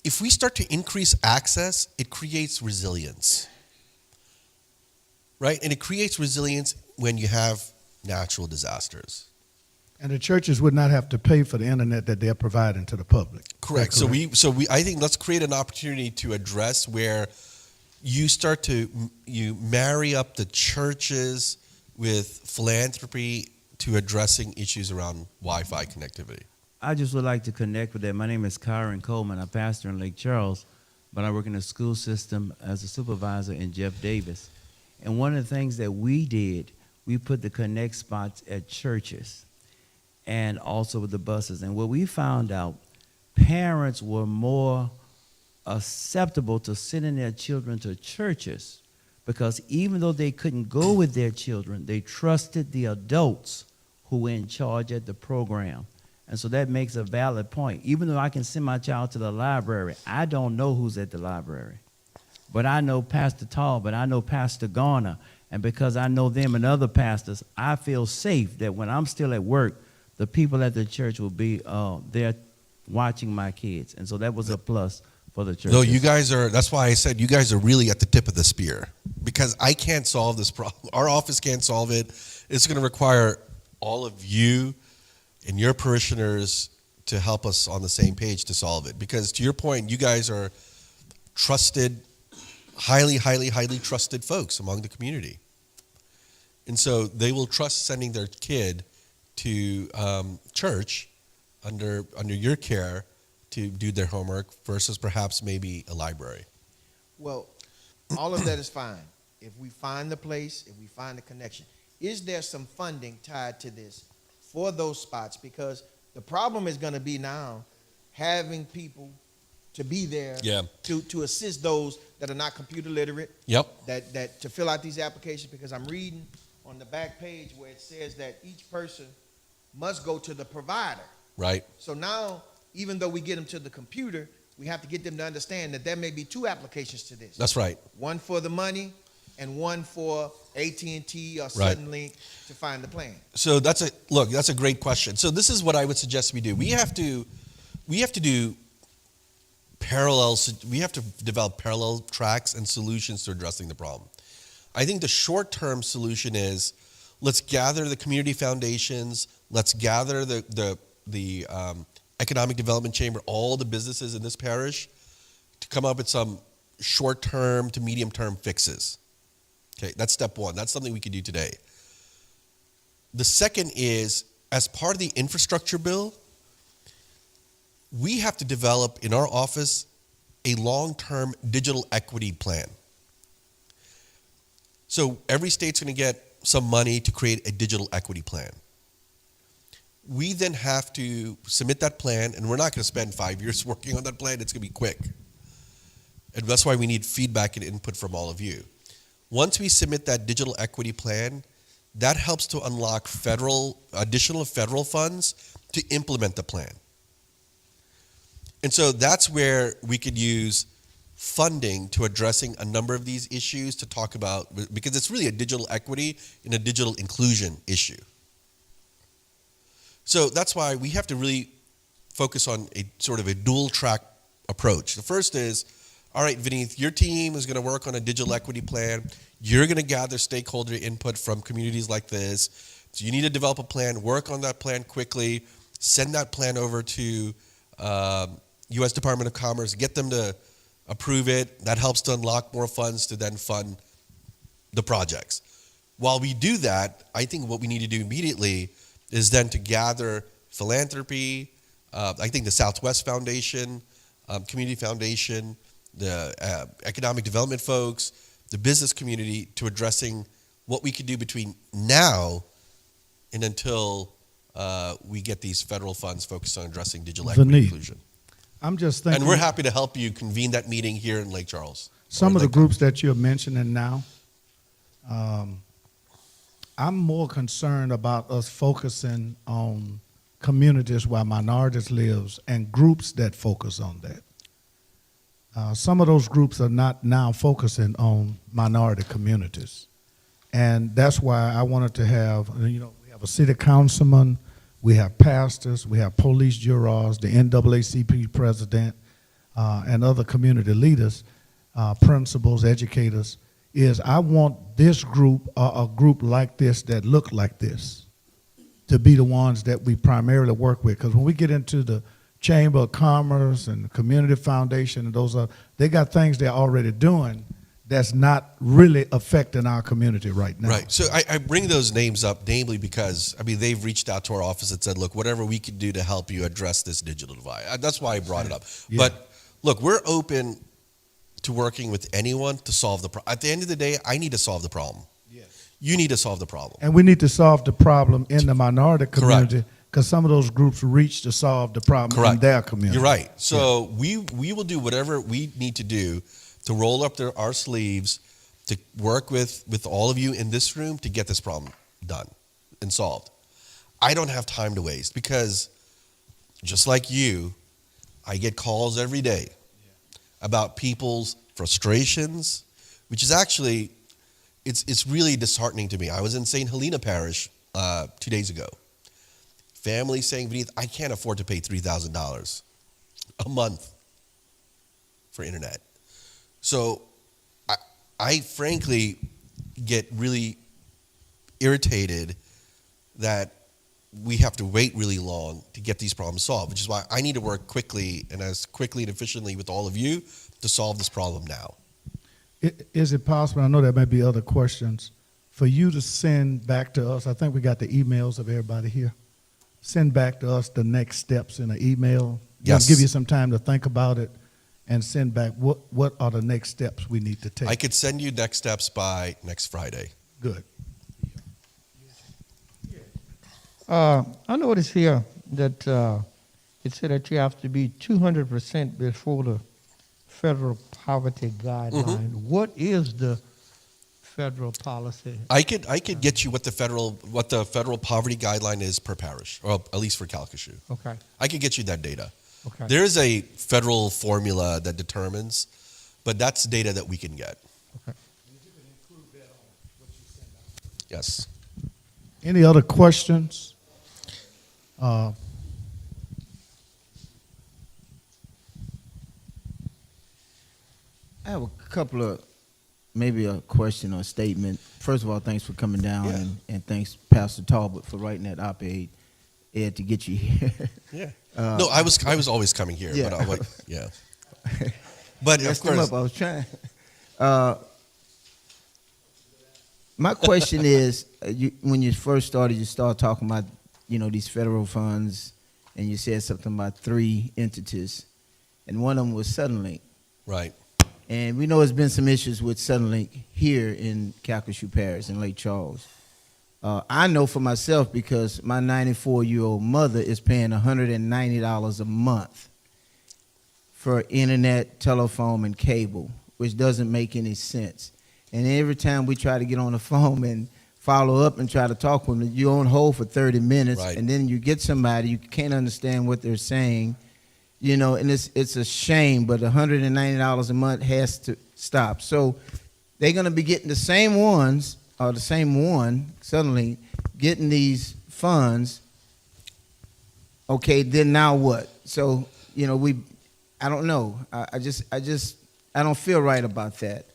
L: If we start to increase access, it creates resilience, right? And it creates resilience when you have natural disasters.
A: And the churches would not have to pay for the internet that they're providing to the public.
L: Correct. So I think let's create an opportunity to address where you start to marry up the churches with philanthropy to addressing issues around Wi-Fi connectivity.
M: I just would like to connect with that. My name is Kyron Coleman. I pastor in Lake Charles, but I work in the school system as a supervisor in Jeff Davis. And one of the things that we did, we put the connect spots at churches and also with the buses. And what we found out, parents were more acceptable to sending their children to churches because even though they couldn't go with their children, they trusted the adults who were in charge at the program. And so that makes a valid point. Even though I can send my child to the library, I don't know who's at the library. But I know Pastor Talbot, I know Pastor Garner, and because I know them and other pastors, I feel safe that when I'm still at work, the people at the church will be there watching my kids. And so that was a plus for the church.
L: No, you guys are, that's why I said you guys are really at the tip of the spear because I can't solve this problem. Our office can't solve it. It's going to require all of you and your parishioners to help us on the same page to solve it. Because to your point, you guys are trusted, highly, highly, highly trusted folks among the community. And so they will trust sending their kid to church under your care to do their homework versus perhaps maybe a library.
I: Well, all of that is fine. If we find the place, if we find the connection. Is there some funding tied to this for those spots? Because the problem is going to be now having people to be there to assist those that are not computer literate.
L: Yep.
I: That to fill out these applications, because I'm reading on the back page where it says that each person must go to the provider.
L: Right.
I: So now, even though we get them to the computer, we have to get them to understand that there may be two applications to this.
L: That's right.
I: One for the money and one for AT&T or Suddenlink to find the plan.
L: So that's a great question. So this is what I would suggest we do. We have to do parallels. We have to develop parallel tracks and solutions to addressing the problem. I think the short-term solution is let's gather the community foundations. Let's gather the Economic Development Chamber, all the businesses in this parish, to come up with some short-term to medium-term fixes. Okay, that's step one. That's something we can do today. The second is, as part of the infrastructure bill, we have to develop in our office a long-term digital equity plan. So every state's going to get some money to create a digital equity plan. We then have to submit that plan, and we're not going to spend 5 years working on that plan. It's going to be quick. And that's why we need feedback and input from all of you. Once we submit that digital equity plan, that helps to unlock additional federal funds to implement the plan. And so that's where we could use funding to addressing a number of these issues to talk about, because it's really a digital equity and a digital inclusion issue. So that's why we have to really focus on a sort of a dual track approach. The first is, all right, Vineeth, your team is going to work on a digital equity plan. You're going to gather stakeholder input from communities like this. So you need to develop a plan, work on that plan quickly, send that plan over to U.S. Department of Commerce, get them to approve it. That helps to unlock more funds to then fund the projects. while we do that, I think what we need to do immediately is then to gather philanthropy, I think the Southwest Foundation, Community Foundation, the economic development folks, the business community, to addressing what we could do between now and until we get these federal funds focused on addressing digital equity
A: Vineet,
L: inclusion.
A: I'm just thinking.
L: And we're happy to help you convene that meeting here in Lake Charles.
A: Some of the groups that you're mentioning now, I'm more concerned about us focusing on communities where minorities lives and groups that focus on that. Some of those groups are not now focusing on minority communities. And that's why I wanted to have, we have a city councilman, we have pastors, we have police jurors, the NAACP president, and other community leaders, principals, educators, is I want this group or a group like this that look like this to be the ones that we primarily work with. Because when we get into the Chamber of Commerce and the Community Foundation, and they got things they're already doing that's not really affecting our community right now.
L: Right. So I bring those names up namely because, they've reached out to our office and said, look, whatever we can do to help you address this digital divide. That's why I brought it up.
A: Yeah.
L: But look, we're open to working with anyone to solve the problem. At the end of the day, I need to solve the problem.
A: Yes.
L: You need to solve the problem.
A: And we need to solve the problem in the minority community because some of those groups reach to solve the problem in their community.
L: You're right. So we will do whatever we need to do to roll up our sleeves to work with all of you in this room to get this problem done and solved. I don't have time to waste because just like you, I get calls every day about people's frustrations, which is actually, it's really disheartening to me. I was in St. Helena Parish 2 days ago. Family saying, Vineet, I can't afford to pay $3,000 a month for internet. So I frankly get really irritated that we have to wait really long to get these problems solved, which is why I need to work quickly and as quickly and efficiently with all of you to solve this problem now.
A: Is it possible, I know there may be other questions, for you to send back to us, I think we got the emails of everybody here, send back to us the next steps in an email?
L: Yes.
A: Give you some time to think about it and send back what are the next steps we need to take.
L: I could send you next steps by next Friday.
A: Good.
G: I noticed here that it said that you have to be 200% before the federal poverty guideline. What is the federal policy?
L: I could get you what the federal poverty guideline is per parish, or at least for Calcasieu.
G: Okay.
L: I could get you that data.
G: Okay.
L: There is a federal formula that determines, but that's data that we can get.
G: Okay.
L: Yes.
A: Any other questions?
N: I have a couple of, maybe a question or a statement. First of all, thanks for coming down, and thanks, Pastor Talbot, for writing that op-ed to get you here.
L: Yeah. No, I was always coming here,
N: Yeah.
L: but I was, yeah. But of
N: Messed him
L: course,
N: up, I was trying. My question is, when you first started, you started talking about, these federal funds, and you said something about 3 entities, and one of them was Suddenlink.
L: right.
N: And we know there's been some issues with Suddenlink here in Calcasieu Parish in Lake Charles. I know for myself because my 94-year-old mother is paying $190 a month for internet, telephone, and cable, which doesn't make any sense. And every time we try to get on the phone and follow up and try to talk with them, you're on hold for 30 minutes,
L: Right.
N: and then you get somebody, you can't understand what they're saying. And it's a shame, but $190 a month has to stop. So they're going to be getting the same ones, or the same one, suddenly getting these funds. Okay, then now what? So, I don't know. I don't feel right about that.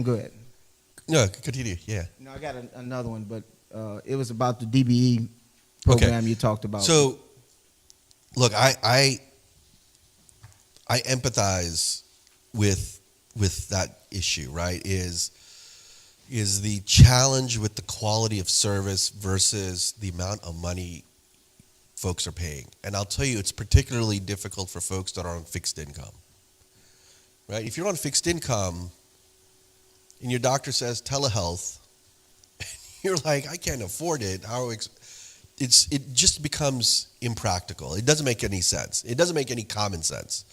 N: Go ahead.
L: No, continue. Yeah.
N: No, I got another one, but it was about the DBE program you talked about.
L: So, look, I empathize with that issue, right? is the challenge with the quality of service versus the amount of money folks are paying. And I'll tell you, it's particularly difficult for folks that are on fixed income, right? If you're on fixed income and your doctor says telehealth, you're like, I can't afford it. It just becomes impractical. It doesn't make any sense. It doesn't make any common sense.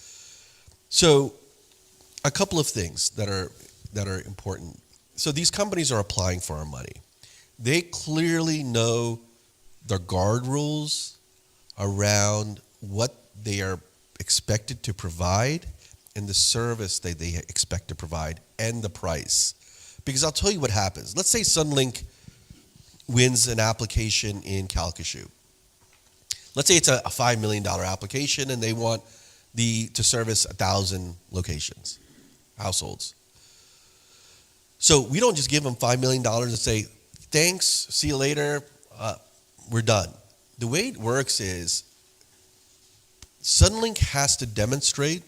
L: So a couple of things that are important. So these companies are applying for our money. They clearly know the guard rules around what they are expected to provide and the service that they expect to provide and the price. Because I'll tell you what happens. Let's say Sunlink wins an application in Calcasieu. Let's say it's a $5 million application and they want to service 1,000 locations, households. So we don't just give them $5 million and say, thanks, see you later, we're done. The way it works is Sunlink has to demonstrate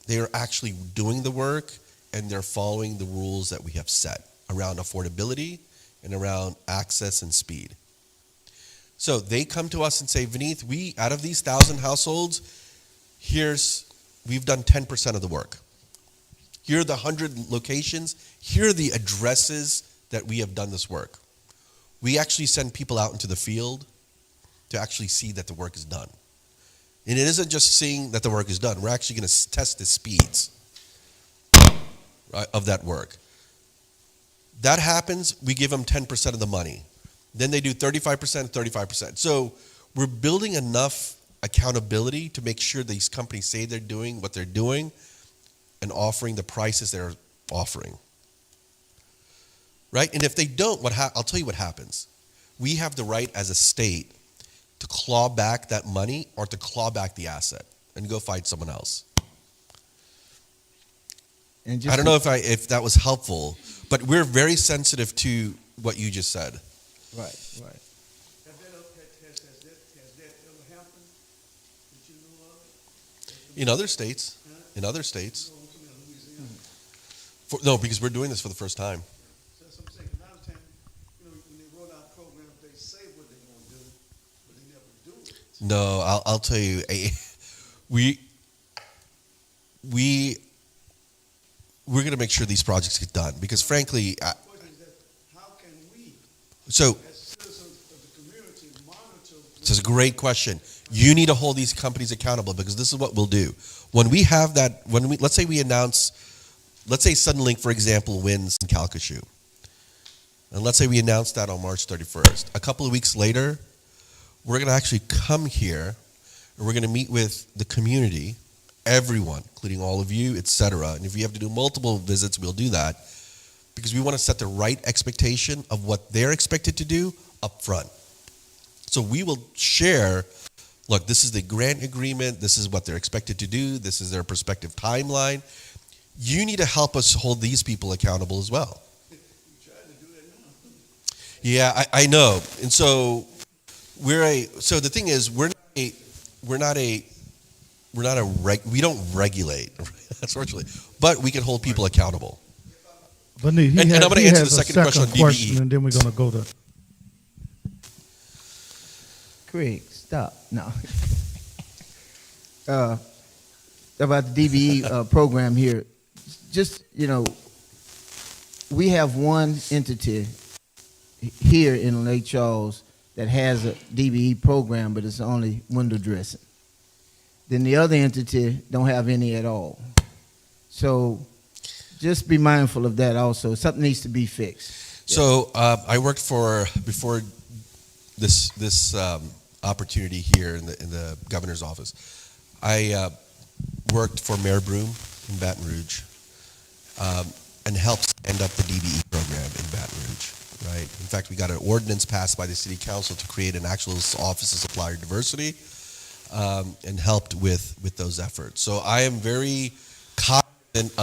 L: they are actually doing the work and they're following the rules that we have set around affordability and around access and speed. So they come to us and say, Vineeth, out of these 1,000 households, we've done 10% of the work. Here are the 100 locations. Here are the addresses that we have done this work. We actually send people out into the field to actually see that the work is done. And it isn't just seeing that the work is done. We're actually going to test the speeds, right, of that work. That happens, we give them 10% of the money. Then they do 35%, 35%. So we're building enough accountability to make sure these companies say they're doing what they're doing and offering the prices they're offering. Right? And if they don't, I'll tell you what happens. We have the right as a state to claw back that money or to claw back the asset and go find someone else.
N: And
L: I don't know if that was helpful, but we're very sensitive to what you just said.
N: Right.
B: Has that ever happened that you know of?
L: In other states. In other states. No, because we're doing this for the first time.
B: That's what I'm saying. A lot of times, when they roll out programs, they say what they're going to do, but they never do it.
L: No, I'll tell you, we're going to make sure these projects get done because, frankly,
B: The question is that how can we,
L: so
B: as citizens of the community, monitor?
L: this is a great question. You need to hold these companies accountable because this is what we'll do. When we have that, let's say Sunlink, for example, wins in Calcasieu. And let's say we announce that on March 31st. A couple of weeks later, we're going to actually come here and we're going to meet with the community, everyone, including all of you, etc. And if we have to do multiple visits, we'll do that because we want to set the right expectation of what they're expected to do up front. So we will share, look, this is the grant agreement, this is what they're expected to do, this is their prospective timeline. You need to help us hold these people accountable as well. Yeah, I know. And so we don't regulate, unfortunately, but we can hold people accountable.
A: But I'm going to answer the second question on DBE.
B: And then we're going to go to
N: Craig, stop. No. About the DBE program here, just, we have one entity here in Lake Charles that has a DBE program, but it's only window dressing. Then the other entity don't have any at all. So just be mindful of that also. Something needs to be fixed.
L: So I worked before this opportunity here in the governor's office. I worked for Mayor Broom in Baton Rouge and helped stand up the DBE program in Baton Rouge. Right. In fact, we got an ordinance passed by the city council to create an actual office of supplier diversity, and helped with those efforts. So I am very cognizant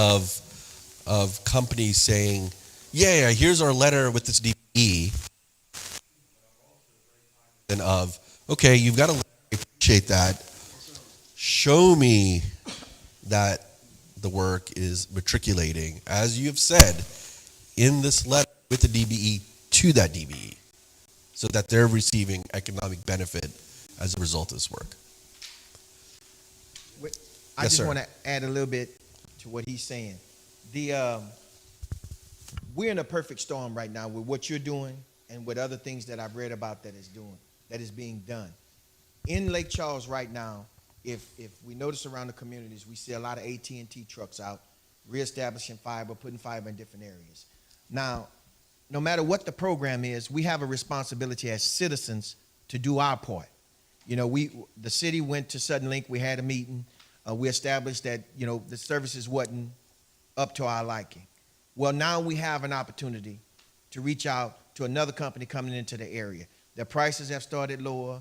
L: of companies saying, yeah, here's our letter with this DBE, and of, okay, you've got to appreciate that. Show me that the work is matriculating, as you have said in this letter, with the DBE to that DBE so that they're receiving economic benefit as a result of this work.
N: I
L: Yes,
N: just
L: sir.
N: want to add a little bit to what he's saying. We're in a perfect storm right now with what you're doing and with other things that I've read about that is being done. In Lake Charles right now, if we notice around the communities, we see a lot of AT&T trucks out, reestablishing fiber, putting fiber in different areas. Now, no matter what the program is, we have a responsibility as citizens to do our part. You know, the city went to Suddenlink, we had a meeting, we established that, you know, the services wasn't up to our liking. Well, now we have an opportunity to reach out to another company coming into the area. Their prices have started lower.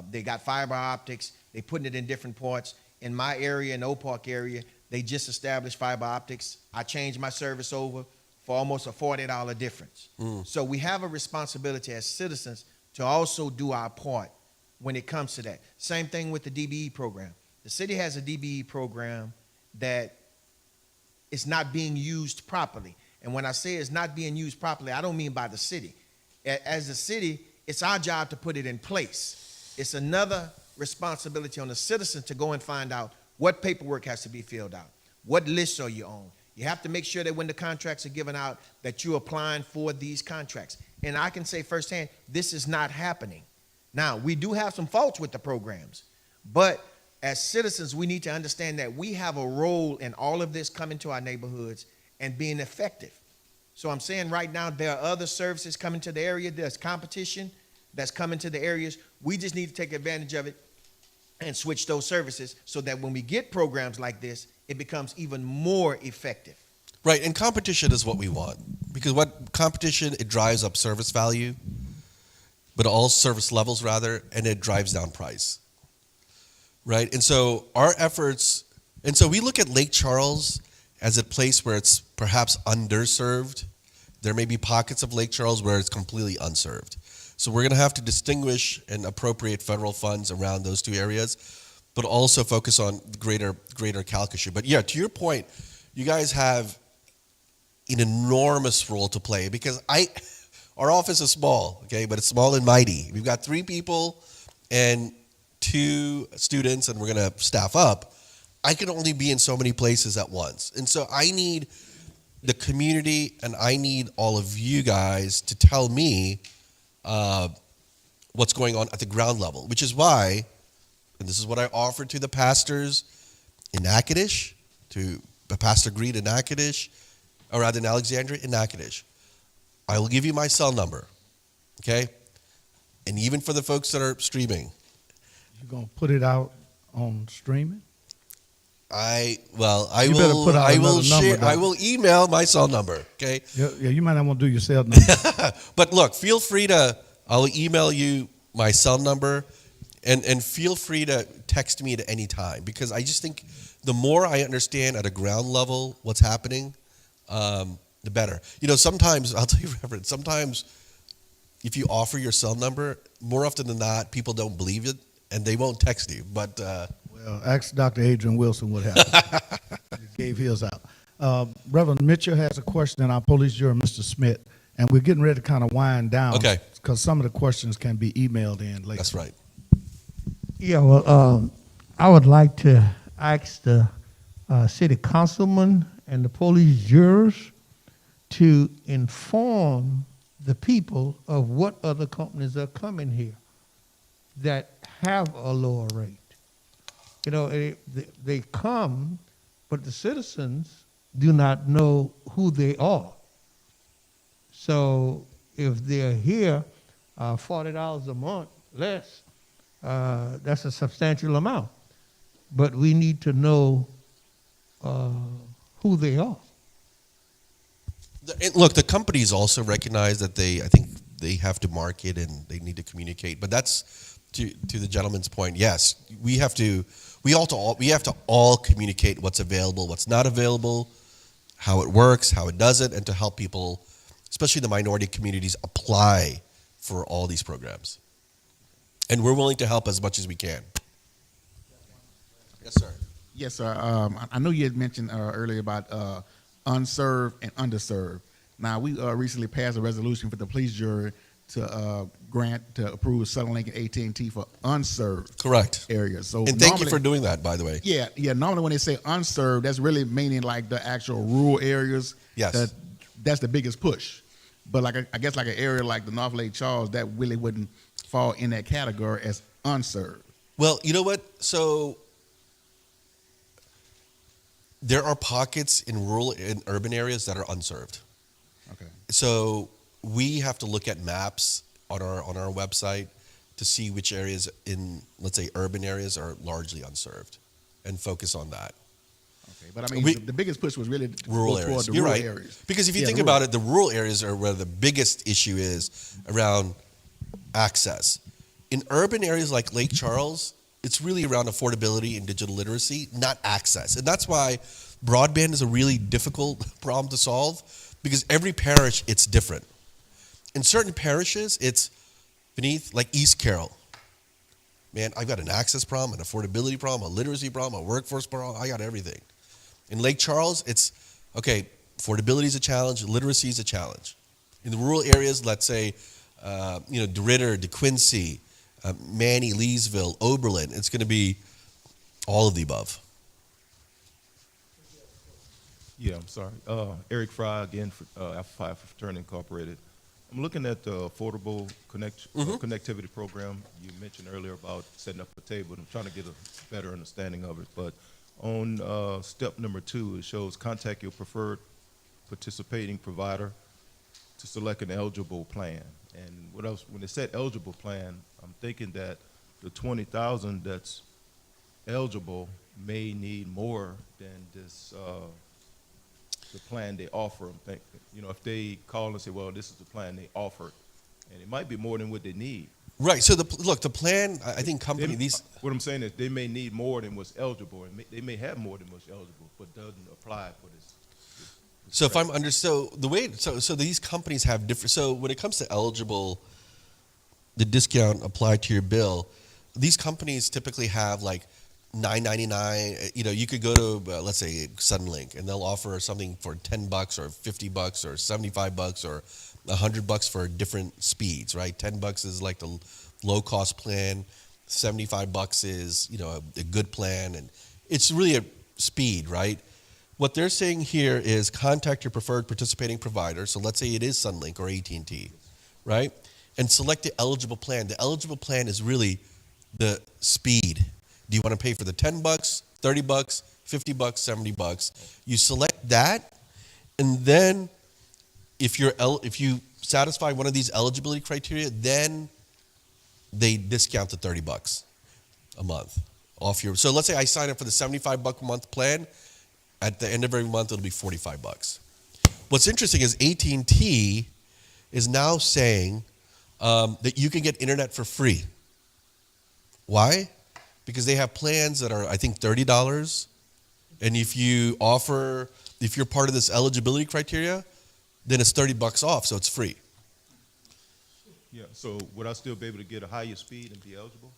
N: They got fiber optics. They're putting it in different parts. In my area, in the Oak Park area, they just established fiber optics. I changed my service over for almost a $40 difference. So we have a responsibility as citizens to also do our part when it comes to that. Same thing with the DBE program. The city has a DBE program that is not being used properly. And when I say it's not being used properly, I don't mean by the city. As a city, it's our job to put it in place. It's another responsibility on the citizen to go and find out what paperwork has to be filled out. What lists are you on? You have to make sure that when the contracts are given out that you're applying for these contracts. And I can say firsthand, this is not happening. Now, we do have some faults with the programs, but as citizens, we need to understand that we have a role in all of this coming to our neighborhoods and being effective. So I'm saying right now, there are other services coming to the area. There's competition that's coming to the areas. We just need to take advantage of it and switch those services so that when we get programs like this, it becomes even more effective.
L: Right, and competition is what we want. Because what competition, it drives up service value, but all service levels rather, and it drives down price. Right, and so our efforts, and so we look at Lake Charles as a place where it's perhaps underserved. There may be pockets of Lake Charles where it's completely unserved. So we're going to have to distinguish and appropriate federal funds around those two areas, but also focus on greater Calcasieu. But yeah, to your point, you guys have an enormous role to play because our office is small, okay, but it's small and mighty. We've got 3 people and 2 students, and we're going to staff up. I can only be in so many places at once. And so I need the community and I need all of you guys to tell me what's going on at the ground level, which is why, and this is what I offered to the pastors in Natchitoches, to Pastor Greed in Natchitoches, or rather in Alexandria, in Natchitoches. I will give you my cell number, okay? And even for the folks that are streaming.
A: You're going to put it out on streaming?
L: I
A: You better put out another number, though.
L: I will email my cell number, okay?
A: Yeah, you might not want to do your cell number.
L: But look, feel free to, I'll email you my cell number and feel free to text me at any time because I just think the more I understand at a ground level what's happening, the better. You know, sometimes, I'll tell you, Reverend, sometimes if you offer your cell number, more often than not, people don't believe it and they won't text you. But
A: well, ask Dr. Adrian Wilson what happened. He gave his out. Reverend Mitchell has a question, and our police juror, Mr. Smith, and we're getting ready to kind of wind down.
L: Okay.
A: Because some of the questions can be emailed in later.
L: That's right.
G: Yeah, well, I would like to ask the city councilman and the police jurors to inform the people of what other companies are coming here that have a lower rate. You know, they come, but the citizens do not know who they are. So if they're here $40 a month less, that's a substantial amount. But we need to know who they are.
L: Look, the companies also recognize that I think they have to market and they need to communicate. But that's to the gentleman's point. Yes, we have to all communicate what's available, what's not available, how it works, how it doesn't, and to help people, especially the minority communities, apply for all these programs. And we're willing to help as much as we can. Yes, sir.
O: Yes, sir. I know you had mentioned earlier about unserved and underserved. Now, we recently passed a resolution for the police jury to approve Suddenlink and AT&T for unserved
L: Correct.
O: areas. So
L: And thank you for doing that, by the way.
O: Yeah. Normally, when they say unserved, that's really meaning like the actual rural areas.
L: Yes.
O: That's the biggest push. But I guess like an area like the North Lake Charles, that really wouldn't fall in that category as unserved.
L: Well, you know what? So there are pockets in rural and urban areas that are unserved.
O: Okay.
L: So we have to look at maps on our website to see which areas in, let's say, urban areas are largely unserved, and focus on that.
O: Okay, but I mean, the biggest push was really
L: Rural
O: toward
L: areas.
O: the
L: You're
O: rural
L: right.
O: areas.
L: Because if you think
O: rural.
L: about it, the rural areas are where the biggest issue is around access. In urban areas like Lake Charles, it's really around affordability and digital literacy, not access. And that's why broadband is a really difficult problem to solve, because every parish, it's different. In certain parishes, it's beneath, like East Carroll. Man, I've got an access problem, an affordability problem, a literacy problem, a workforce problem. I got everything. In Lake Charles, it's, okay, affordability is a challenge, literacy is a challenge. In the rural areas, let's say, DeRidder, DeQuincy, Manny, Leesville, Oberlin, it's going to be all of the above.
F: Yeah, I'm sorry. Eric Fry again, for Alpha Phi for Fraternity Incorporated. I'm looking at the affordable connectivity program. You mentioned earlier about setting up a table, and I'm trying to get a better understanding of it. But on step number 2, it shows contact your preferred participating provider to select an eligible plan. And when it said eligible plan, I'm thinking that the 20,000 that's eligible may need more than this the plan they offer. I'm thinking, if they call and say, well, this is the plan they offered, and it might be more than what they need.
L: Right. So the plan, I think
F: what I'm saying is they may need more than what's eligible, and they may have more than what's eligible, but doesn't apply for this.
L: So if I'm so these companies have different. So when it comes to eligible, the discount applied to your bill, these companies typically have like $9.99. You could go to let's say Suddenlink, and they'll offer something for $10 or $50 or $75 or $100 for different speeds. Right? $10 is like the low cost plan. $75 is a good plan, and it's really a speed, right? What they're saying here is contact your preferred participating provider. So let's say it is Suddenlink or AT&T, right? And select the eligible plan. The eligible plan is really the speed. Do you want to pay for the $10, $30, $50, $70? You select that, and then if you satisfy one of these eligibility criteria, then they discount the $30 a month off your. So let's say I sign up for the $75 a month plan. At the end of every month, it'll be $45. What's interesting is AT&T is now saying that you can get internet for free. Why? Because they have plans that are, I think, $30. And if you're part of this eligibility criteria, then it's $30 off, so it's free.
F: Yeah, so would I still be able to get a higher speed and be eligible?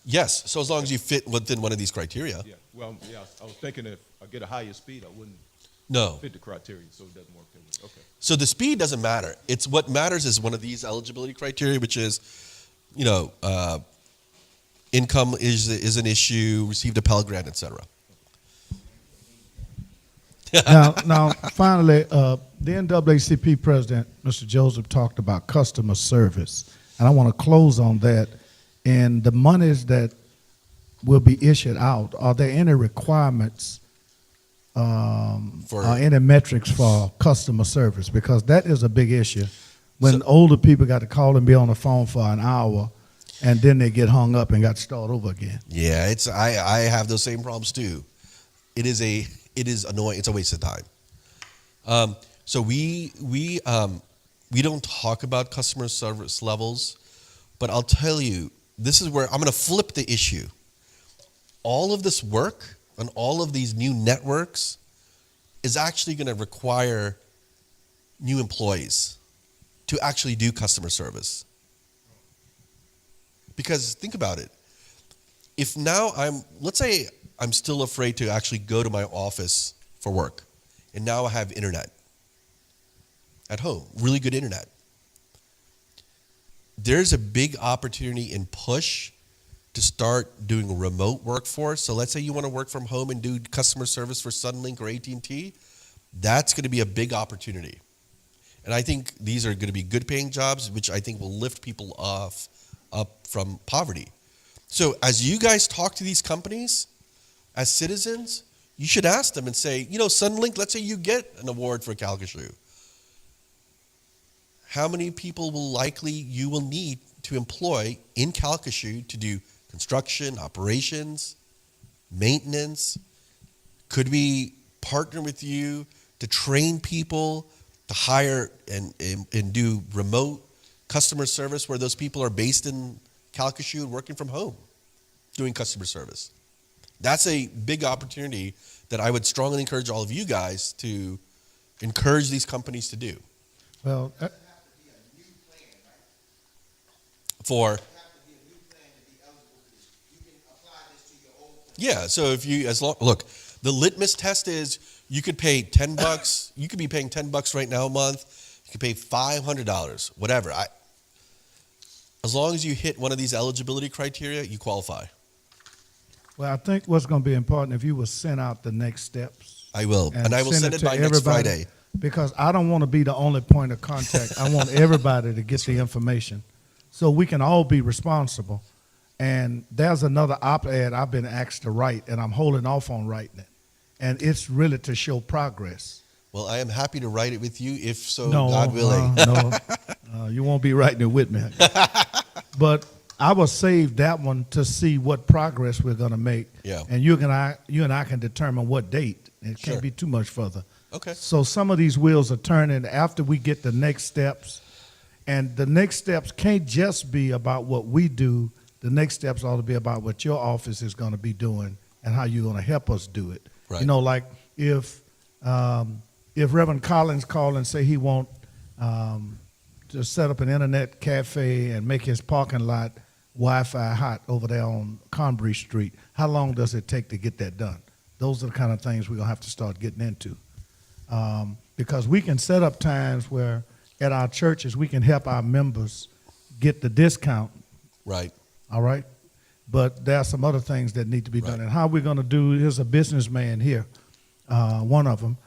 L: Yes, so as long as you fit within one of these criteria.
F: Yeah, well, yeah, I was thinking if I get a higher speed, I wouldn't fit the criteria, so it doesn't work that way. Okay.
L: So the speed doesn't matter. It's what matters is one of these eligibility criteria, which is, income is an issue, received a Pell Grant, etc.
A: now, finally, the NAACP president, Mr. Joseph, talked about customer service, and I want to close on that. And the monies that will be issued out, are there any requirements or any metrics for customer service? Because that is a big issue. When older people got to call and be on the phone for an hour, and then they get hung up and got to start over again.
L: Yeah, I have those same problems too. It is annoying. It's a waste of time. So we don't talk about customer service levels, but I'll tell you, this is where I'm going to flip the issue. All of this work on all of these new networks is actually going to require new employees to actually do customer service. Because think about it. If now let's say I'm still afraid to actually go to my office for work, and now I have internet. at home, really good internet. There's a big opportunity in push to start doing remote workforce. So let's say you want to work from home and do customer service for Sunlink or AT&T. That's going to be a big opportunity. And I think these are going to be good paying jobs, which I think will lift people up from poverty. So as you guys talk to these companies, as citizens, you should ask them and say, you know, Sunlink, let's say you get an award for Calcasieu. How many people you will need to employ in Calcasieu to do construction, operations, maintenance? Could we partner with you to train people, to hire and do remote customer service where those people are based in Calcasieu and working from home, doing customer service? That's a big opportunity that I would strongly encourage all of you guys to encourage these companies to do.
A: Well,
L: For yeah, so if you look, the litmus test is you could pay $10. You could be paying $10 right now a month. You could pay $500, whatever. As long as you hit one of these eligibility criteria, you qualify.
A: Well, I think what's going to be important if you will send out the next steps.
L: I will, and I will send it
A: to
L: by next
A: everybody,
L: Friday.
A: because I don't want to be the only point of contact. I want everybody to get the information so we can all be responsible. And there's another op-ed I've been asked to write, and I'm holding off on writing it. And it's really to show progress.
L: Well, I am happy to write it with you, if so,
A: No,
L: God willing.
A: You won't be writing it with me. But I will save that one to see what progress we're going to make.
L: Yeah.
A: And you and I can determine what date. It can't be too much further.
L: Okay.
A: So some of these wheels are turning after we get the next steps. And the next steps can't just be about what we do. The next steps ought to be about what your office is going to be doing and how you're going to help us do it.
L: Right.
A: You know, like if Reverend Collins called and say he want to set up an internet cafe and make his parking lot Wi-Fi hot over there on Conbury Street, how long does it take to get that done? Those are the kind of things we're going to have to start getting into. Because we can set up times where at our churches we can help our members get the discount.
L: Right.
A: All right? But there are some other things that need to be done.
L: Right.
A: And how we're going to do, here's a businessman here, one of them,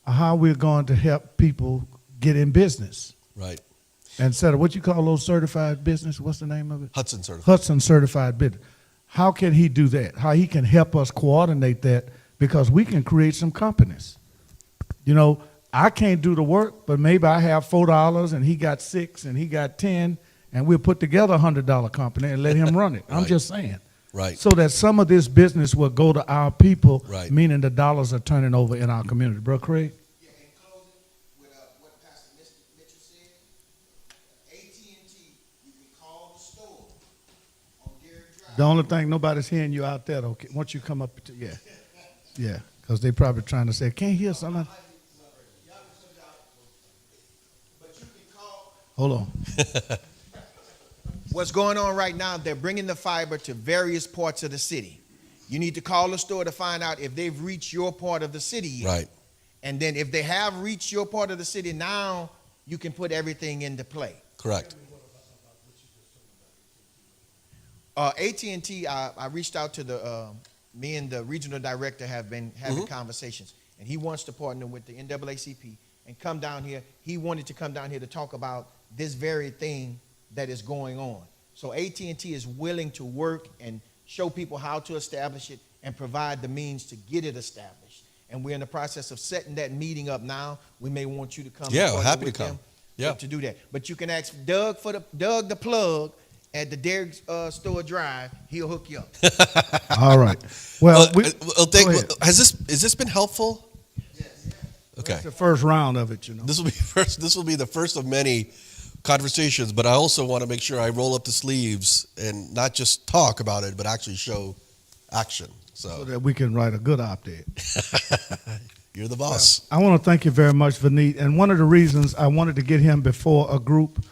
A: how we're going to help people get in business.
L: Right.
A: Instead of what you call those certified business, what's the name of it?
L: Hudson certified.
A: Hudson certified business. How can he do that? How he can help us coordinate that, because we can create some companies. You know, I can't do the work, but maybe I have $4 and he got 6 and he got 10, and we'll put together a $100 company and let him run it. I'm
L: Right.
A: just saying.
L: Right.
A: So that some of this business will go to our people,
L: Right.
A: meaning the dollars are turning over in our community. Bro, Craig?
I: Yeah, in closing, with what Pastor Mitchell said, AT&T, you can call the store on Derrick Drive.
A: The only thing, nobody's hearing you out there, okay? Once you come up to, yeah, because they probably trying to say, can't hear something.
I: But you can call.
A: Hold on.
I: What's going on right now, they're bringing the fiber to various parts of the city. You need to call the store to find out if they've reached your part of the city yet.
L: Right.
I: And then if they have reached your part of the city, now you can put everything into play.
L: Correct.
I: AT&T, I reached out to me and the regional director have been having conversations, and he wants to partner with the NAACP and come down here. He wanted to come down here to talk about this very thing that is going on. So AT&T is willing to work and show people how to establish it and provide the means to get it established. And we're in the process of setting that meeting up now. We may want you to come.
L: Yeah,
I: and partner
L: happy to
I: with
L: come.
I: them
L: Yeah.
I: to do that. But you can ask Doug the plug at the Derrick Store Drive. He'll hook you up.
A: All right. Well, go ahead.
L: Has this been helpful? Okay.
A: That's the first round of it, you know.
L: This will be the first of many conversations, but I also want to make sure I roll up the sleeves and not just talk about it, but actually show action.
A: So that we can write a good op-ed.
L: You're the boss.
A: I want to thank you very much, Vineet. And one of the reasons I wanted to get him before a group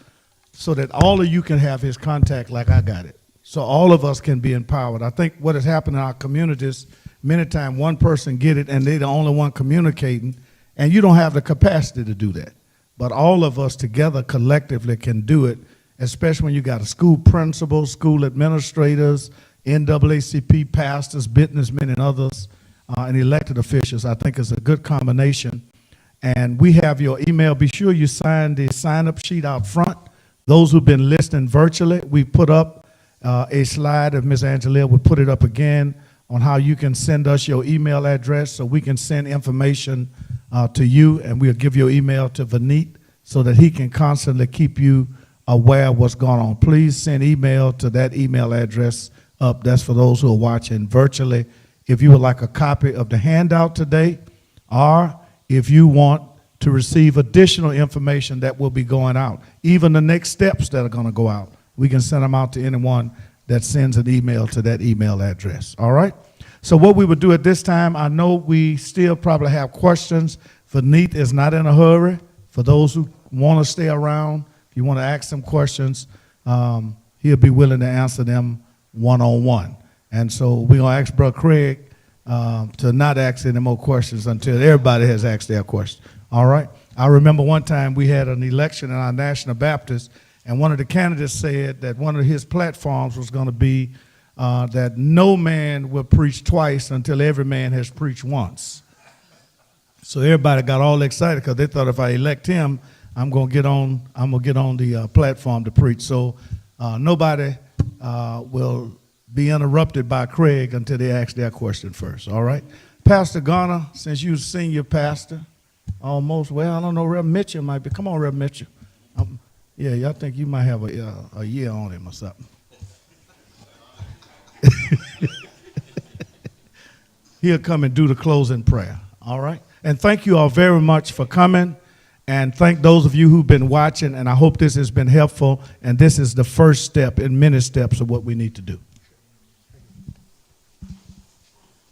A: so that all of you can have his contact like I got it. So all of us can be empowered. I think what has happened in our communities, many times one person get it and they're the only one communicating, and you don't have the capacity to do that. but all of us together collectively can do it, especially when you got a school principal, school administrators, NAACP pastors, businessmen, and others, and elected officials. I think it's a good combination. And we have your email. Be sure you sign the sign-up sheet out front. Those who've been listening virtually, we put up a slide, if Ms. Angela would put it up again, on how you can send us your email address so we can send information to you, and we'll give your email to Vineet so that he can constantly keep you aware of what's going on. Please send email to that email address up. That's for those who are watching virtually. If you would like a copy of the handout today, or if you want to receive additional information that will be going out, even the next steps that are going to go out, we can send them out to anyone that sends an email to that email address. All right? So what we would do at this time, I know we still probably have questions. Vineet is not in a hurry. For those who want to stay around, if you want to ask some questions, he'll be willing to answer them one-on-one. And so we're going to ask Brother Craig to not ask any more questions until everybody has asked their question. All right? I remember one time we had an election in our National Baptist, and one of the candidates said that one of his platforms was going to be that no man will preach twice until every man has preached once. So everybody got all excited because they thought if I elect him, I'm going to get on the platform to preach. So nobody will be interrupted by Craig until they ask their question first. All right, Pastor Garner, since you're senior pastor, almost. Well, I don't know. Rev Mitchell might be. Come on, Rev Mitchell. Yeah, I think you might have a year on him or something. He'll come and do the closing prayer. All right. And thank you all very much for coming. And thank those of you who've been watching. And I hope this has been helpful. And this is the first step in many steps of what we need to do.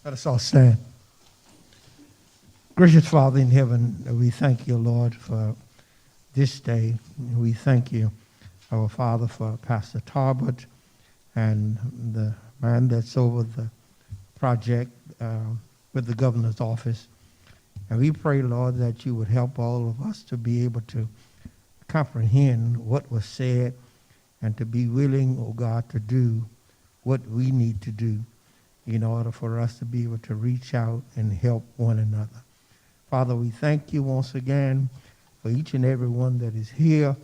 G: Let us all stand. Gracious Father in heaven, we thank you, Lord, for this day. We thank you, our Father, for Pastor Tarbert and the man that's over the project with the governor's office. And we pray, Lord, that you would help all of us to be able to comprehend what was said and to be willing, oh God, to do what we need to do in order for us to be able to reach out and help one another. Father, we thank you once again for each and every one that is here,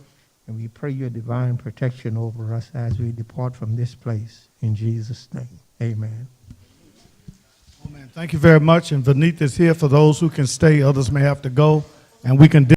G: and we pray your divine protection over us as we depart from this place. In Jesus' name, amen.
A: Amen. Thank you very much. And Vineet is here for those who can stay. Others may have to go, and we can